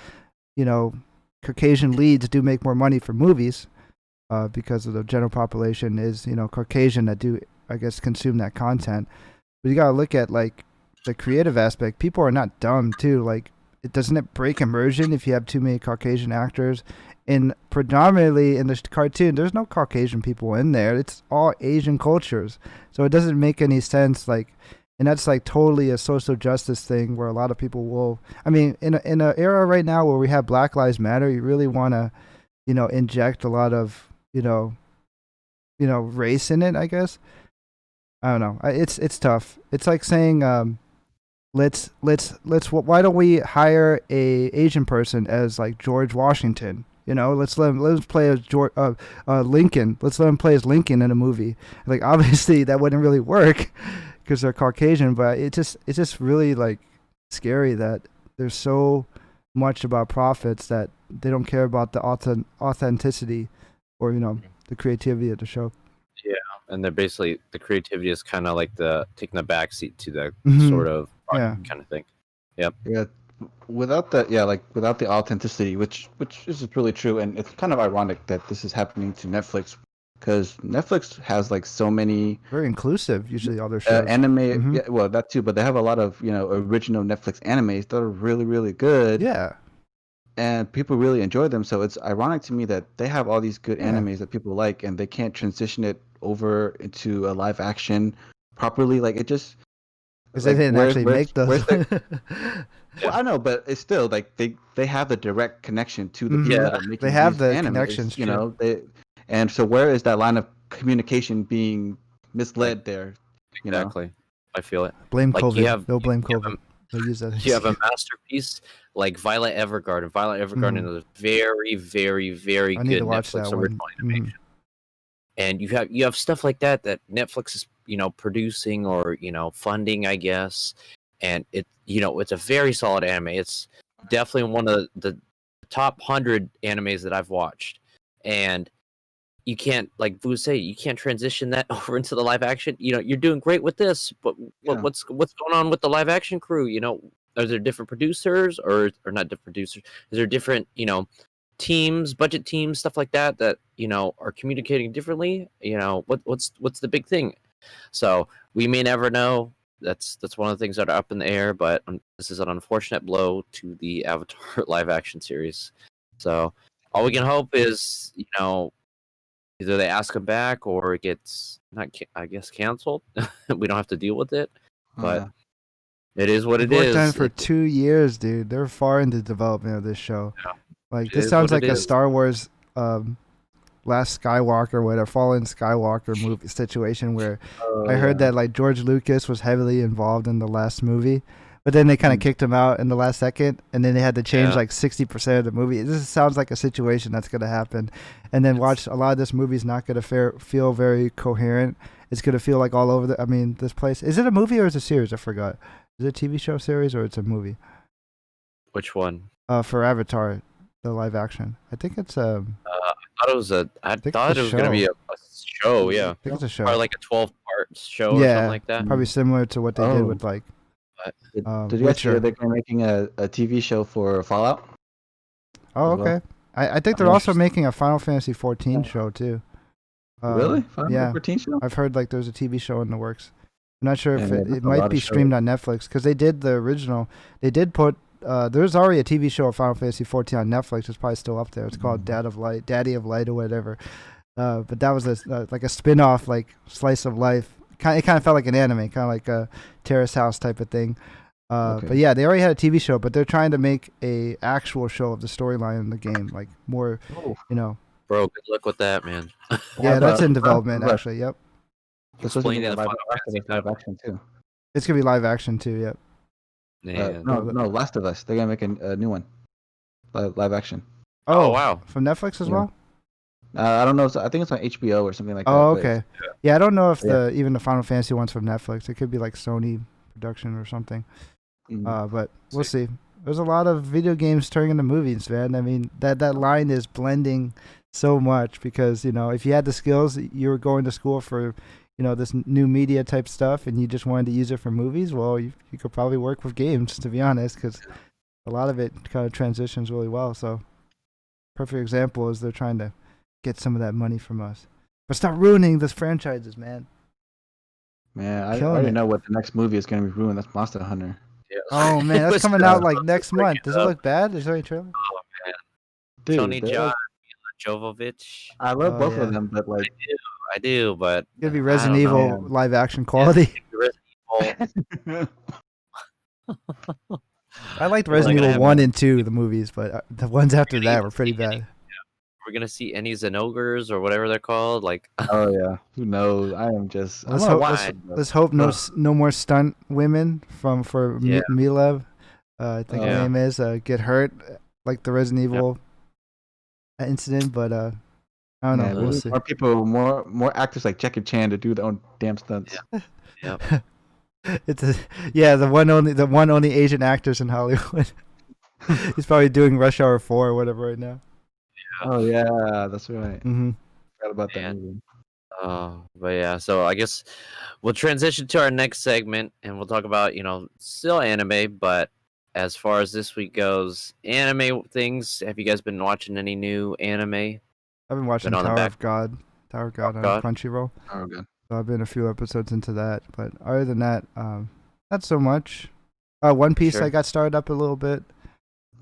Caucasian leads do make more money for movies because of the general population is Caucasian that do, I guess, consume that content. But you gotta look at like the creative aspect. People are not dumb too. Like, doesn't it break immersion if you have too many Caucasian actors? And predominantly in the cartoon, there's no Caucasian people in there. It's all Asian cultures. So it doesn't make any sense. Like, and that's like totally a social justice thing where a lot of people will. In an era right now where we have Black Lives Matter, you really want to, inject a lot of, race in it, I guess. I don't know. It's tough. It's like saying, let's why don't we hire a Asian person as like George Washington? Let's let him play as Lincoln. Let's let him play as Lincoln in a movie. Like, obviously that wouldn't really work because they're Caucasian, but it's just really like scary that there's so much about profits that they don't care about the authenticity or the creativity of the show. Yeah, and they're basically, the creativity is kind of like taking the backseat to the sort of kind of thing. Yep. Yeah, without without the authenticity, which is really true, and it's kind of ironic that this is happening to Netflix, because Netflix has like so many Very inclusive. Usually, all their shows. anime. Yeah, well, that too, but they have a lot of original Netflix animes that are really really good. Yeah. And people really enjoy them. So it's ironic to me that they have all these good Yeah. animes that people like, and they can't transition it over into a live action properly. Like it just Because they didn't actually make those. Well, I know, but it's still like they have the direct connection to the people that are making they have these the animes, connections. and so where is that line of communication being misled there? Exactly. I feel it. Blame Like, COVID. They'll blame COVID. They'll use that. You have a masterpiece like Violet Evergarden. Violet Evergarden is a very, very, very I need good to watch Netflix that original animation. And you have stuff like that Netflix is producing or funding, I guess. And it's a very solid anime. It's definitely one of the top 100 animes that I've watched. And you can't, like Boo say, you can't transition that over into the live action. You're doing great with this, but what's going on with the live action crew? Are there different producers or not different producers? Is there different teams, budget teams, stuff like that are communicating differently? What's the big thing? So we may never know. That's one of the things that are up in the air. But this is an unfortunate blow to the Avatar live action series. So all we can hope is either they ask him back or it gets I guess canceled. We don't have to deal with it, but it is what it is. Worked on it for 2 years, dude. They're far into development of this show. Yeah. Like this sounds like a Star Wars Last Skywalker, whatever, Fallen Skywalker movie situation where I heard that like George Lucas was heavily involved in the last movie, but then they kind of kicked him out in the last second, and then they had to change like 60% of the movie. This sounds like a situation that's going to happen. And then watch, a lot of this movie's not going to feel very coherent. It's going to feel like all over this place. Is it a movie or is it a series? I forgot. Is it a TV show series or it's a movie? Which one? For Avatar, the live action. I think it's I thought it was going to be a show. Yeah, I think it's a show. Or like a 12-part show or something like that. Probably similar to what they did with like. Did you guys hear they're making a TV show for Fallout? Oh, okay. Well? I think they're also making a Final Fantasy 14 show too. Really? Final Fantasy 14 show? I've heard like there's a TV show in the works. I'm not sure if it might be streamed on Netflix because they did the original. They did put. There's already a TV show of Final Fantasy 14 on Netflix. It's probably still up there. It's called Daddy of Light or whatever. But that was like a spin-off, like slice of life. It kind of felt like an anime, kind of like a Terrace House type of thing. But yeah, they already had a TV show, but they're trying to make a actual show of the storyline in the game, like more, Bro, good luck with that, man. Yeah, that's in development actually. Yep. Explain that live action too. It's gonna be live action too. Yep. No, Last of Us. They're gonna make a new one, live action. Oh wow, from Netflix as well. I don't know. I think it's on HBO or something like that. Oh, okay. Yeah, I don't know if even the Final Fantasy one's from Netflix. It could be like Sony production or something. But we'll see. There's a lot of video games turning into movies, man. I mean, that line is blending so much because if you had the skills, you were going to school for this new media type stuff, and you just wanted to use it for movies. Well, you could probably work with games, to be honest, because a lot of it kind of transitions really well. So, perfect example is they're trying to get some of that money from us. But stop ruining these franchises, man. Man, I already know what the next movie is going to be ruined. That's Monster Hunter. Yeah. Oh, man, that's coming out like next month. Does it look bad? Is there any trailer? Oh, man. Dude, Tony Jaa, Mila Jovovich. I love both of them, but like... I do, but... It's going to be Resident Evil live action quality. I liked Resident Evil 1 and 2, the movies, but the ones after that were pretty bad. We're gonna see Ennies and Ogres or whatever they're called. Like, oh yeah, who knows? I am just. Let's hope no more stunt women for Mila. I think her name is get hurt like the Resident Evil incident, but I don't know. We'll see. More people, more actors like Jackie Chan to do their own damn stunts. Yeah. It's the one only Asian actors in Hollywood. He's probably doing Rush Hour 4 or whatever right now. Oh yeah, that's right. Mm-hmm. Forgot about that movie. But yeah, so I guess we'll transition to our next segment, and we'll talk about still anime, but as far as this week goes, anime things. Have you guys been watching any new anime? I've been watching on the Tower back- of God on God? Crunchyroll. Oh, good. So I've been a few episodes into that, but other than that, not so much. One Piece Sure. I got started up a little bit.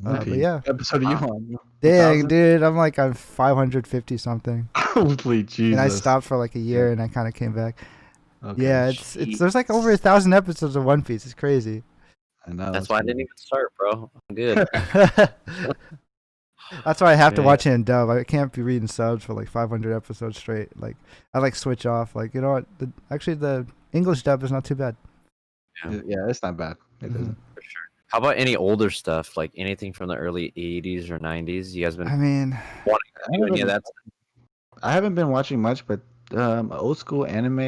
But yeah. What episode are you on? Dang, 1000? dude, I'm like on 550 something. Holy Jesus. And I stopped for like a year and I kind of came back. Okay. Yeah, it's there's like over 1,000 episodes of One Piece. It's crazy. I know. That's why I didn't even start, bro. I'm good. That's why I have to Okay. watch it in dub. I can't be reading subs for like 500 episodes straight. Like I like switch off. Like, you know what? Actually, the English dub is not too bad. Yeah, it's not bad. It Mhm. isn't. For sure. How about any older stuff, like anything from the early 80s or 90s? You guys been I mean, wanting to do any of that? I haven't been watching much, but old school anime.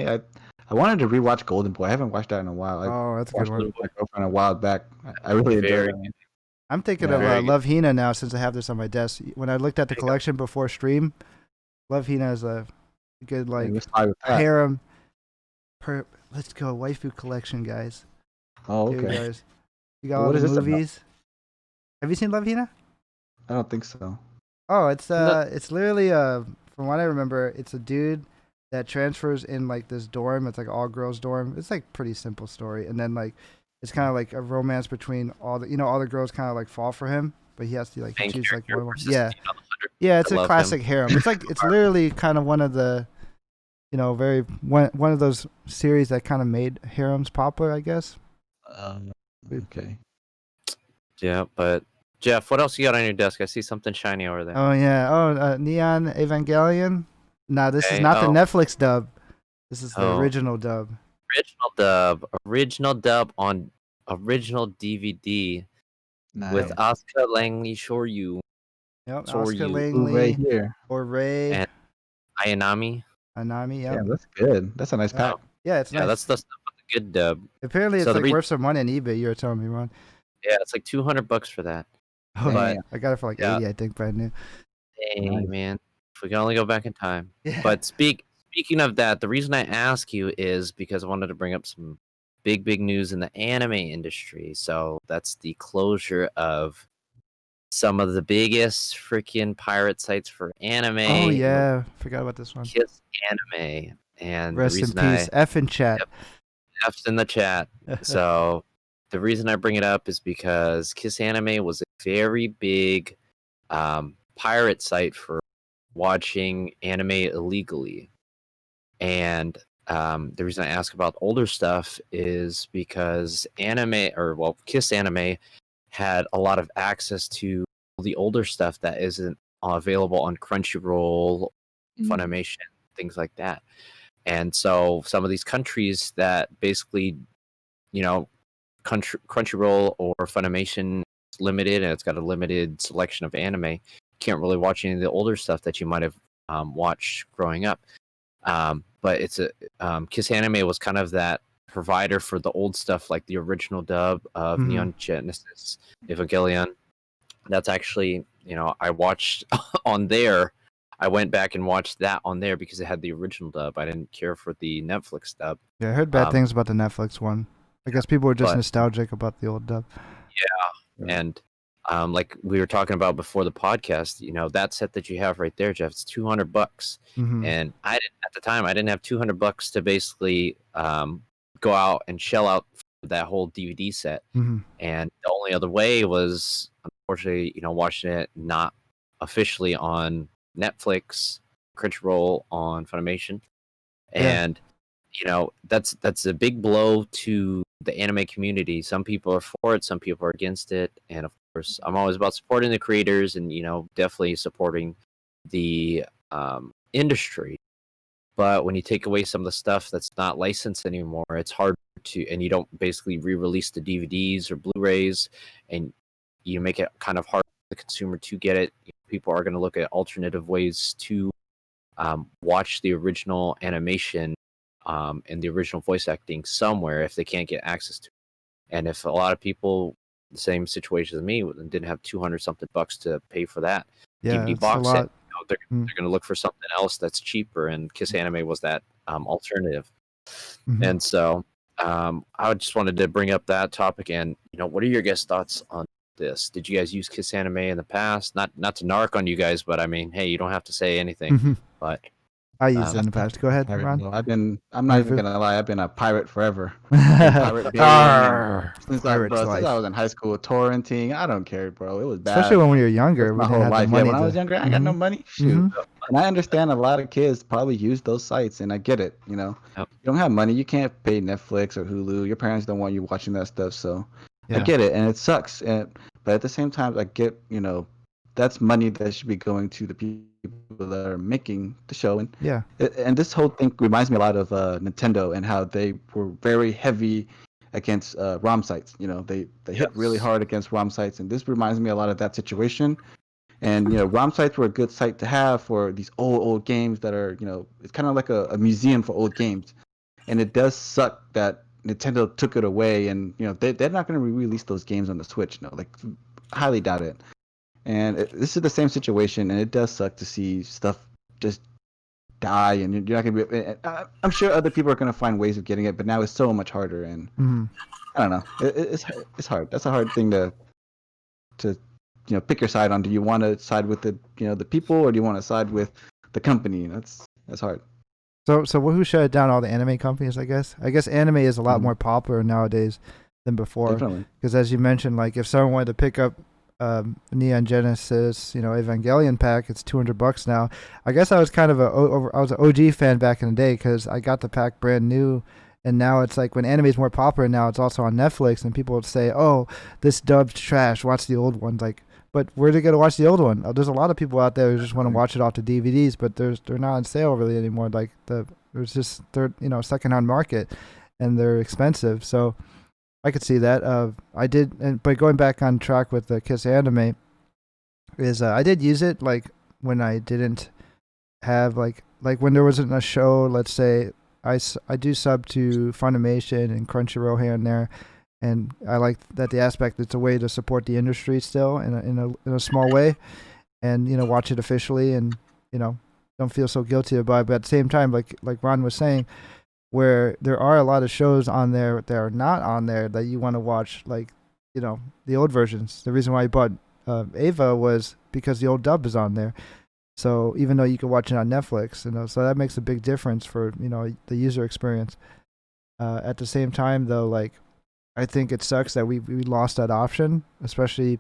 I wanted to rewatch Golden Boy. I haven't watched that in a while. I oh, that's a good watched it one. with my girlfriend a while back. I really enjoyed Very it. I'm thinking Yeah, of very good. Love Hina now since I have this on my desk. When I looked at the collection before stream, Love Hina is a good like Let's start with that. harem. Let's go waifu collection, guys. Oh, Here, okay. guys. You got What all is the this about? movies. Have you seen Love Hina? I don't think so. Oh, it's literally from what I remember, it's a dude that transfers in like this dorm. It's like all girls dorm. It's like pretty simple story, and then like it's kind of like a romance between all the girls kind of like fall for him, but he has to like Main choose like character one of them. versus Yeah, the other 100. yeah, it's I a love classic harem. It's like it's literally kind of one of the, very one of those series that kind of made harems popular, I guess. Okay. Yeah, but Jeff, what else you got on your desk? I see something shiny over there. Oh yeah. Oh, Neon Evangelion. Nah, this is Okay, not the oh. Netflix dub. This is the Oh. original dub. Original dub on original DVD Nice. with Asuka Langley Shoryu Yep, So are Oscar you. Ooh, right Langley here. or Ray And- Ayanami. Anami. Yeah, Yep. that's good. That's a nice Yeah. pack. Yeah, it's Yeah, nice. that's the stuff with the good dub. Apparently, it's so the like re- worth some money on eBay. You were telling me, Ron. Yeah, it's like $200 for that. Oh, But I got it for like yeah. 80, I think, brand new. hey, Nice. man, if we can only go back in time. Yeah. But speaking of that, the reason I ask you is because I wanted to bring up some big news in the anime industry. So that's the closure of some of the biggest freaking pirate sites for anime. Oh yeah, forgot about this one. Kiss Anime. And Rest the in reason peace, F in chat. F's in the chat. So the reason I bring it up is because Kiss Anime was a very big pirate site for watching anime illegally. And the reason I ask about older stuff is because Kiss Anime had a lot of access to the older stuff that isn't available on Crunchyroll, Funimation, things like that. And so some of these countries that basically, Crunchyroll or Funimation is limited and it's got a limited selection of anime, can't really watch any of the older stuff that you might have watched growing up. But it's Kiss Anime was kind of that provider for the old stuff, like the original dub of Neon Genesis Evangelion. That's actually, I watched on there. I went back and watched that on there because it had the original dub. I didn't care for the Netflix dub. Yeah, I heard bad things about the Netflix one. I guess people were just but- nostalgic about the old dub. And like we were talking about before the podcast, that set that you have right there, Jeff, it's $200. Mhm. And at the time, I didn't have $200 to basically go out and shell out for that whole DVD set. Mhm. And the only other way was, unfortunately, watching it not officially on Netflix, Crunchyroll, on Funimation. Yeah. And that's a big blow to the anime community. Some people are for it, some people are against it, and of course, I'm always about supporting the creators and definitely supporting the industry. But when you take away some of the stuff that's not licensed anymore, it's hard to, and you don't basically re-release the DVDs or Blu-rays, and you make it kind of hard for the consumer to get it. People are going to look at alternative ways to watch the original animation and the original voice acting somewhere if they can't get access to it. And if a lot of people, the same situation as me, didn't have $200 something to pay for that Yeah, DVD it's a box set, lot. they're going to look for something else that's cheaper, and Kiss Anime was that alternative. Mhm. And so I just wanted to bring up that topic, and what are your guys' thoughts on this? Did you guys use Kiss Anime in the past? Not to narc on you guys, but I mean, hey, you don't have to say anything. But I used it in the past. Go ahead, Ron. I'm not even gonna lie. I've been a pirate forever. Pirate since I was in high school, torrenting. I don't care, bro. It was bad. Especially when we were younger. My whole life. Yeah, when I was younger, I got no money. Shoot. And I understand a lot of kids probably use those sites, and I get it. You don't have money. You can't pay Netflix or Hulu. Your parents don't want you watching that stuff. So I get it, and it sucks. But at the same time, I get, that's money that should be going to the people that are making the show. And this whole thing reminds me a lot of Nintendo and how they were very heavy against ROM sites. They hit really hard against ROM sites, and this reminds me a lot of that situation. And ROM sites were a good site to have for these old games that are, it's kind of like a museum for old games. And it does suck that Nintendo took it away, and they're not going to re-release those games on the Switch. Highly doubt it. And this is the same situation, and it does suck to see stuff just die, and you're not going to be. I'm sure other people are going to find ways of getting it, but now it's so much harder, and I don't know. It's hard. That's a hard thing to pick your side on. Do you want to side with the people, or do you want to side with the company? That's hard. So who shut down all the anime companies? I guess anime is a lot more popular nowadays than before. Definitely. Because as you mentioned, like if someone wanted to pick up Neon Genesis, Evangelion pack, it's $200 now. I guess I was kind of I was an OG fan back in the day because I got the pack brand new, and now it's like when anime is more popular now, it's also on Netflix, and people would say, "Oh, this dub's trash. Watch the old one." Like, but where are they gonna watch the old one? There's a lot of people out there who just want to watch it off the DVDs, but they're not on sale really anymore. Like there's just secondhand market, and they're expensive. So I could see that. But going back on track with the Kiss Anime, is I did use it like when I didn't have like when there wasn't a show. Let's say I do sub to Funimation and Crunchyroll here and there, and I like that the aspect it's a way to support the industry still in a small way, and watch it officially, and don't feel so guilty about it. But at the same time, like Ron was saying, where there are a lot of shows on there that are not on there that you want to watch, like the old versions. The reason why I bought Ava was because the old dub is on there. So even though you can watch it on Netflix, so that makes a big difference for the user experience. At the same time, though, like I think it sucks that we lost that option. Especially,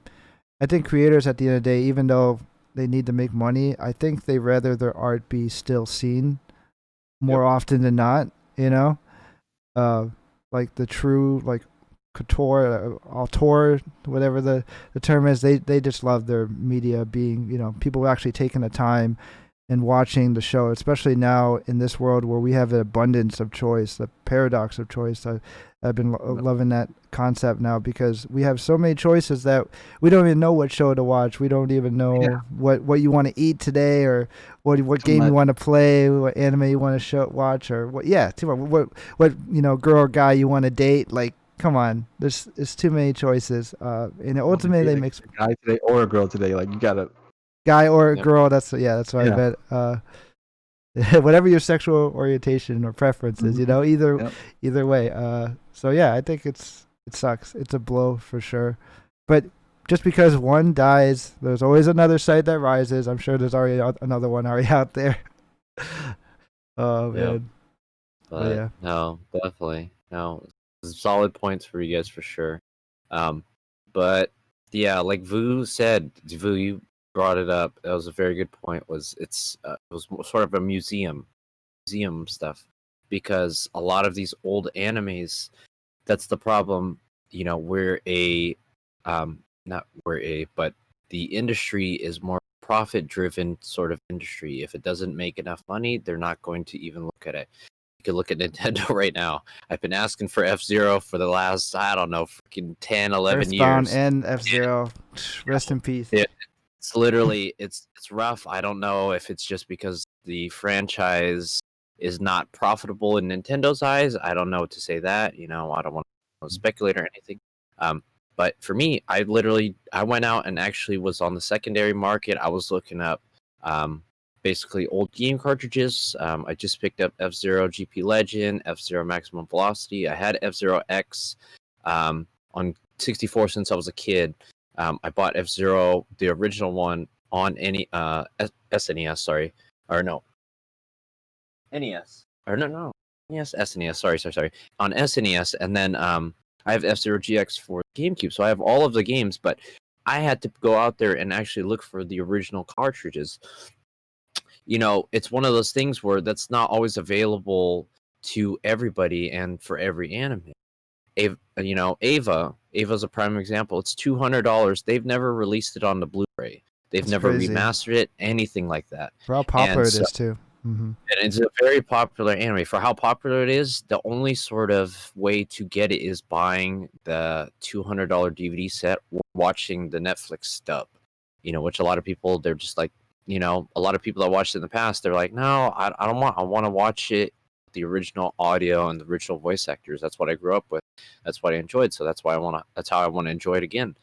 I think creators at the end of the day, even though they need to make money, I think they rather their art be still seen more often than not. Like the true like couture, auteur, whatever the term is, they just love their media being, people actually taking the time and watching the show, especially now in this world where we have an abundance of choice, the paradox of choice. I've been loving that concept now because we have so many choices that we don't even know what show to watch. We don't even know what you want to eat today, or what game you want to play, what anime you want to watch, or what girl or guy you want to date. Like, come on, there's too many choices. And ultimately, they makes a guy today or a girl today. Like you gotta guy or a girl. That's what I bet. Whatever your sexual orientation or preference is, either way. So yeah, I think it sucks. It's a blow for sure. But just because one dies, there's always another site that rises. I'm sure there's already another one already out there. Oh man. But yeah. No, definitely. No, solid points for you guys for sure. But yeah, like Vu said, you brought it up. That was a very good point. It was sort of a museum stuff, because a lot of these old animes, that's the problem. But the industry is more profit driven sort of industry. If it doesn't make enough money, they're not going to even look at it. You can look at Nintendo right now. I've been asking for F-Zero for the last, I don't know, freaking 10, 11 Earthbound years. And F-Zero. Rest in peace. It's literally, it's rough. I don't know if it's just because the franchise is not profitable in Nintendo's eyes. I don't know to say that. I don't want to speculate or anything. But for me, I went out and actually was on the secondary market. I was looking up basically old game cartridges. I just picked up F-Zero GP Legend, F-Zero Maximum Velocity. I had F-Zero X on 64 since I was a kid. I bought F-Zero, the original one, on SNES, sorry. Or no. NES. Or no. Yes, SNES. Sorry. On SNES, and then I have F-Zero GX for GameCube, so I have all of the games, but I had to go out there and actually look for the original cartridges. It's one of those things where that's not always available to everybody and for every anime. Ava's a prime example. It's $200. They've never released it on the Blu-ray. They've That's never crazy. remastered it, anything like that. For how popular it is too. Mm-hmm. And it's a very popular anime. For how popular it is, the only sort of way to get it is buying the $200 DVD set or watching the Netflix dub. Which a lot of people, they're just like, a lot of people that watched it in the past, they're like, no, I don't want. I want to watch it, the original audio and the original voice actors. That's what I grew up with. That's what I enjoyed. So that's how I want to enjoy it again.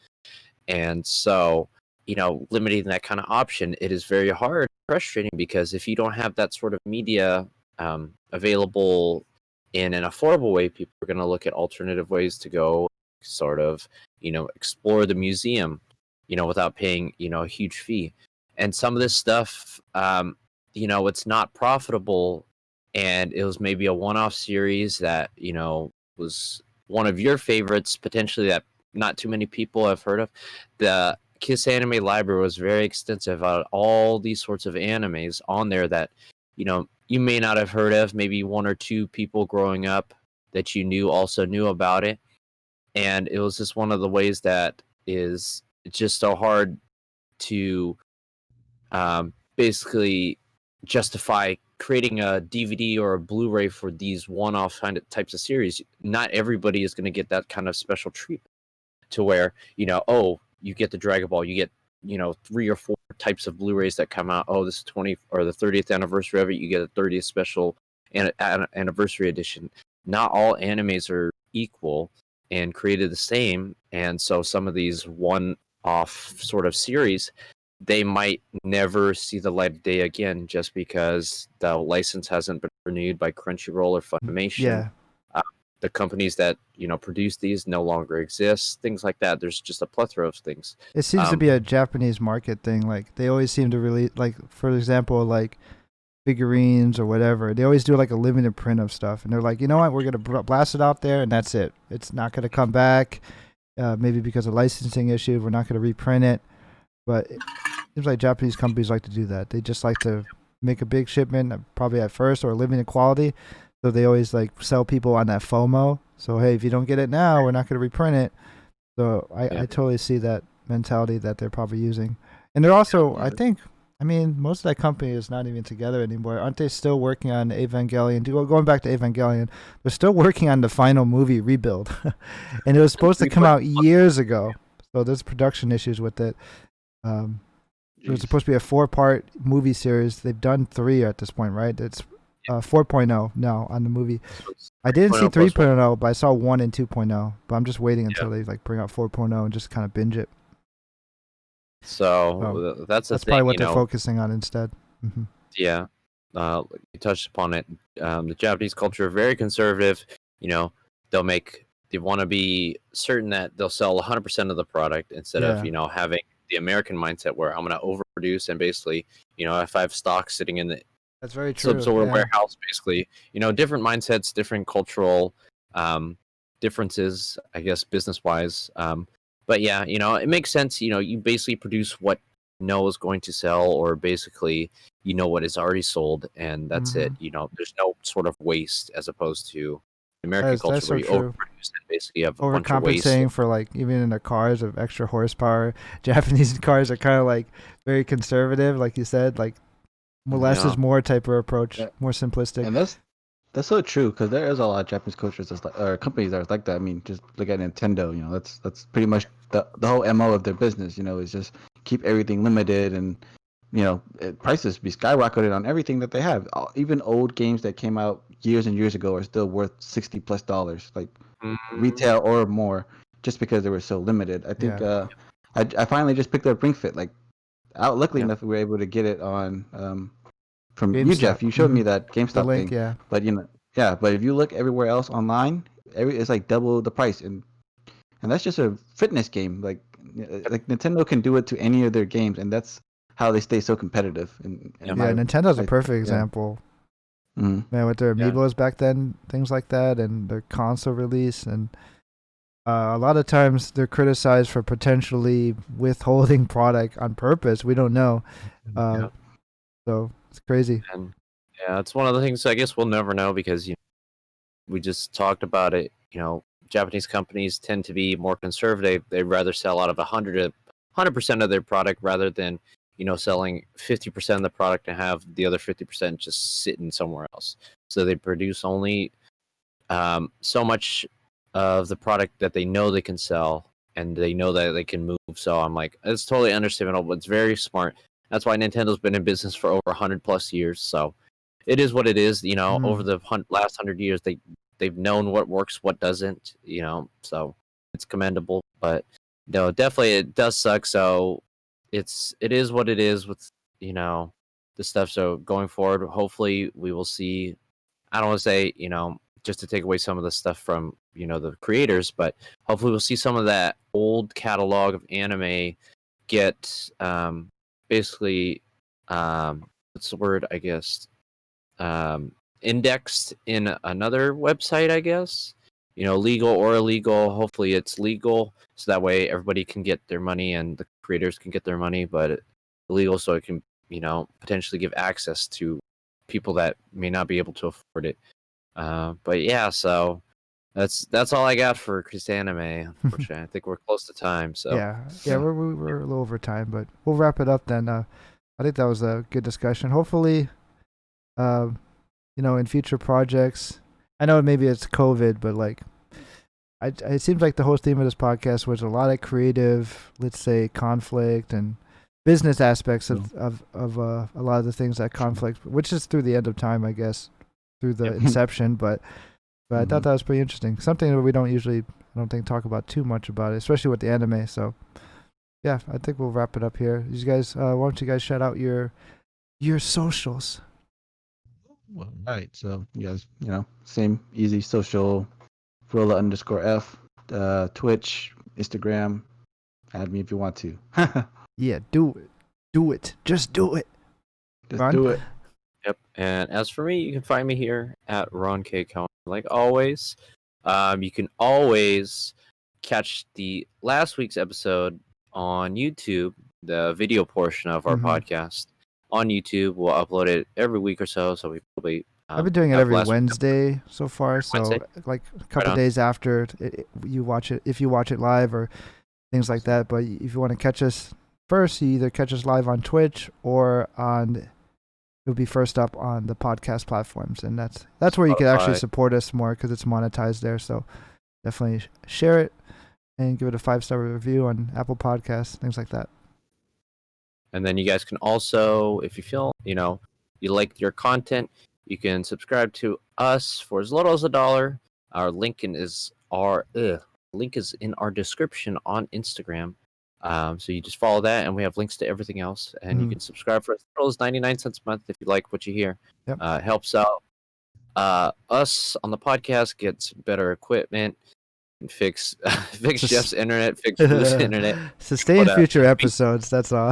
And so, limiting that kind of option, it is very hard, frustrating, because if you don't have that sort of media available in an affordable way, people are going to look at alternative ways to go sort of, explore the museum, without paying, a huge fee. And some of this stuff, it's not profitable, and it was maybe a one-off series that, was one of your favorites, potentially, that not too many people have heard of. The Kiss Anime Library was very extensive on all these sorts of animes on there that, you may not have heard of. Maybe one or two people growing up that you knew also knew about it. And it was just one of the ways that is just so hard to basically justify creating a DVD or a Blu-ray for these one-off kind of types of series. Not everybody is going to get that kind of special treatment to where, you get the Dragon Ball, you get, 3 or 4 types of Blu-rays that come out. Oh, this is 20 or the 30th anniversary of it. You get a 30th special anniversary edition. Not all animes are equal and created the same. And so some of these one-off sort of series, they might never see the light of day again just because the license hasn't been renewed by Crunchyroll or Funimation. Yeah. The companies that produce these no longer exist. Things like that. There's just a plethora of things. It seems to be a Japanese market thing. Like they always seem to release, like for example, like figurines or whatever. They always do like a limited print of stuff, and they're like, you know what, we're gonna blast it out there, and that's it. It's not gonna come back. Maybe because of licensing issues, we're not gonna reprint it. But it seems like Japanese companies like to do that. They just like to make a big shipment, probably at first, or limited quality. So they always like sell people on that FOMO. So hey, if you don't get it now, we're not going to reprint it. So I totally see that mentality that they're probably using. And they're also, most of that company is not even together anymore. Aren't they still working on Evangelion? Going back to Evangelion, they're still working on the final movie rebuild. And it was supposed to come out years ago. So there's production issues with it. It was supposed to be a 4-part movie series. They've done 3 at this point, right? It's 4.0 now on the movie. I didn't see 3.0, but I saw 1 and 2.0. But I'm just waiting until they like bring out 4.0 and just kind of binge it. So that's probably thing, what they're focusing on instead. Mm-hmm. Yeah, you touched upon it. The Japanese culture very conservative. They want to be certain that they'll sell 100% of the product instead of having the American mindset where I'm going to overproduce and basically if I have stock sitting in the that's very true. Warehouse, basically, different mindsets, different cultural differences, I guess, business wise. But yeah, it makes sense. You basically produce what is going to sell, or basically, what is already sold, and that's it. There's no sort of waste as opposed to American culture where you overproduce and basically have a bunch of waste. Overcompensating for like even in the cars of extra horsepower. Japanese cars are kind of like very conservative, like you said, like less is more type of approach, more simplistic. And that's so true, because there is a lot of Japanese cultures or companies that are like that. I mean, just look at Nintendo. That's pretty much the whole MO of their business. Is just keep everything limited, and prices be skyrocketed on everything that they have. Even old games that came out years and years ago are still worth $60+, like retail or more, just because they were so limited. I think I finally just picked up Ring Fit. Luckily enough, we were able to get it on from you, GameStop. Jeff. You showed me that The GameStop link, thing. yeah. But but if you look everywhere else online, it's like double the price, and that's just a fitness game. Like Nintendo can do it to any of their games, and that's how they stay so competitive. Nintendo's a perfect example. Mm-hmm. Man, with their amiibos back then, things like that, and their console release, and a lot of times they're criticized for potentially withholding product on purpose. We don't know. So it's crazy. And it's one of the things I guess we'll never know because we just talked about it. Japanese companies tend to be more conservative. They'd rather sell out of 100% of their product rather than selling 50% of the product and have the other 50% just sitting somewhere else. So they produce only so much of the product that they know they can sell and they know that they can move. So I'm like, it's totally understandable, but it's very smart. That's why Nintendo's been in business for over 100+ years. So it is what it is. Over the last 100 years, they've known what works, what doesn't. So it's commendable. But no, definitely it does suck. So it is what it is with the stuff. So going forward, hopefully we will see. I don't want to say just to take away some of the stuff from the creators, but hopefully we'll see some of that old catalog of anime get basically what's the word, I guess, indexed in another website, I guess, legal or illegal. Hopefully it's legal, so that way everybody can get their money and the creators can get their money, but illegal so it can potentially give access to people that may not be able to afford it. But yeah, so that's all I got for Chris Anime. Unfortunately, I think we're close to time. So we're a little over time, but we'll wrap it up then. I think that was a good discussion. Hopefully, in future projects, I know maybe it's COVID, but like, it seems like the whole theme of this podcast was a lot of creative, let's say, conflict and business aspects of a lot of the things that conflict, which is through the end of time, I guess, through the inception. But I thought that was pretty interesting. Something that we don't usually, I don't think, talk about too much about it, especially with the anime. So yeah, I think we'll wrap it up here. You guys, why don't you guys shout out your socials? Well, right. So you guys, same easy social, Rolla_F, Twitch, Instagram. Add me if you want to. Yeah, do it. Just do it. Just Ron? do it. Yep. And as for me, you can find me here at Ron Kauanoe. Like always, you can always catch the last week's episode on YouTube, the video portion of our podcast on YouTube. We'll upload it every week or so. So we probably I've been doing it every Wednesday so far. So like a couple days after you watch it, if you watch it live or things like that. But if you want to catch us first, you either catch us live on Twitch or it'll be first up on the podcast platforms, and that's where you can actually support us more because it's monetized there. So definitely share it and give it a 5-star review on Apple Podcasts, things like that. And then you guys can also, if you feel you like your content, you can subscribe to us for as little as $1. Our link is in our description on Instagram. So you just follow that, and we have links to everything else. And you can subscribe for as little as 99 cents a month if you like what you hear. Yep. It helps out us on the podcast, gets better equipment, and fix Jeff's internet, fix Vu's internet. Sustain future episodes. That's all.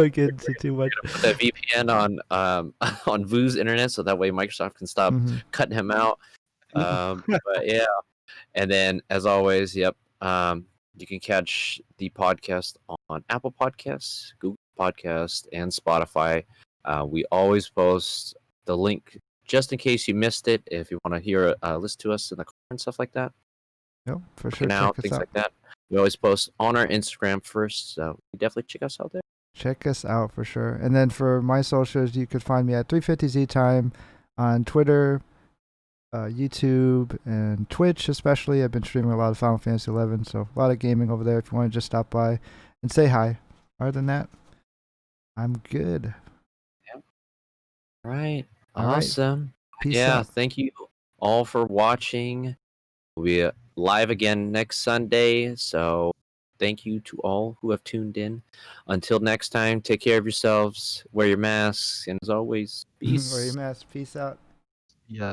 We get too much. Put that VPN on Vu's internet, so that way Microsoft can stop cutting him out. But yeah, and then as always, you can catch the podcast on Apple Podcasts, Google Podcasts, and Spotify. We always post the link just in case you missed it. If you want to hear listen to us in the car and stuff like that. Yep, for sure. Things like that. We always post on our Instagram first, so definitely check us out there. Check us out for sure. And then for my socials, you could find me at 350Z Time on Twitter, YouTube, and Twitch especially. I've been streaming a lot of Final Fantasy 11, so a lot of gaming over there if you want to just stop by and say hi. Other than that, I'm good. Yeah. Right. Awesome. Peace out. Thank you all for watching. We'll be live again next Sunday, so thank you to all who have tuned in. Until next time, take care of yourselves, wear your masks, and as always, peace. Wear your mask. Peace out. Yeah.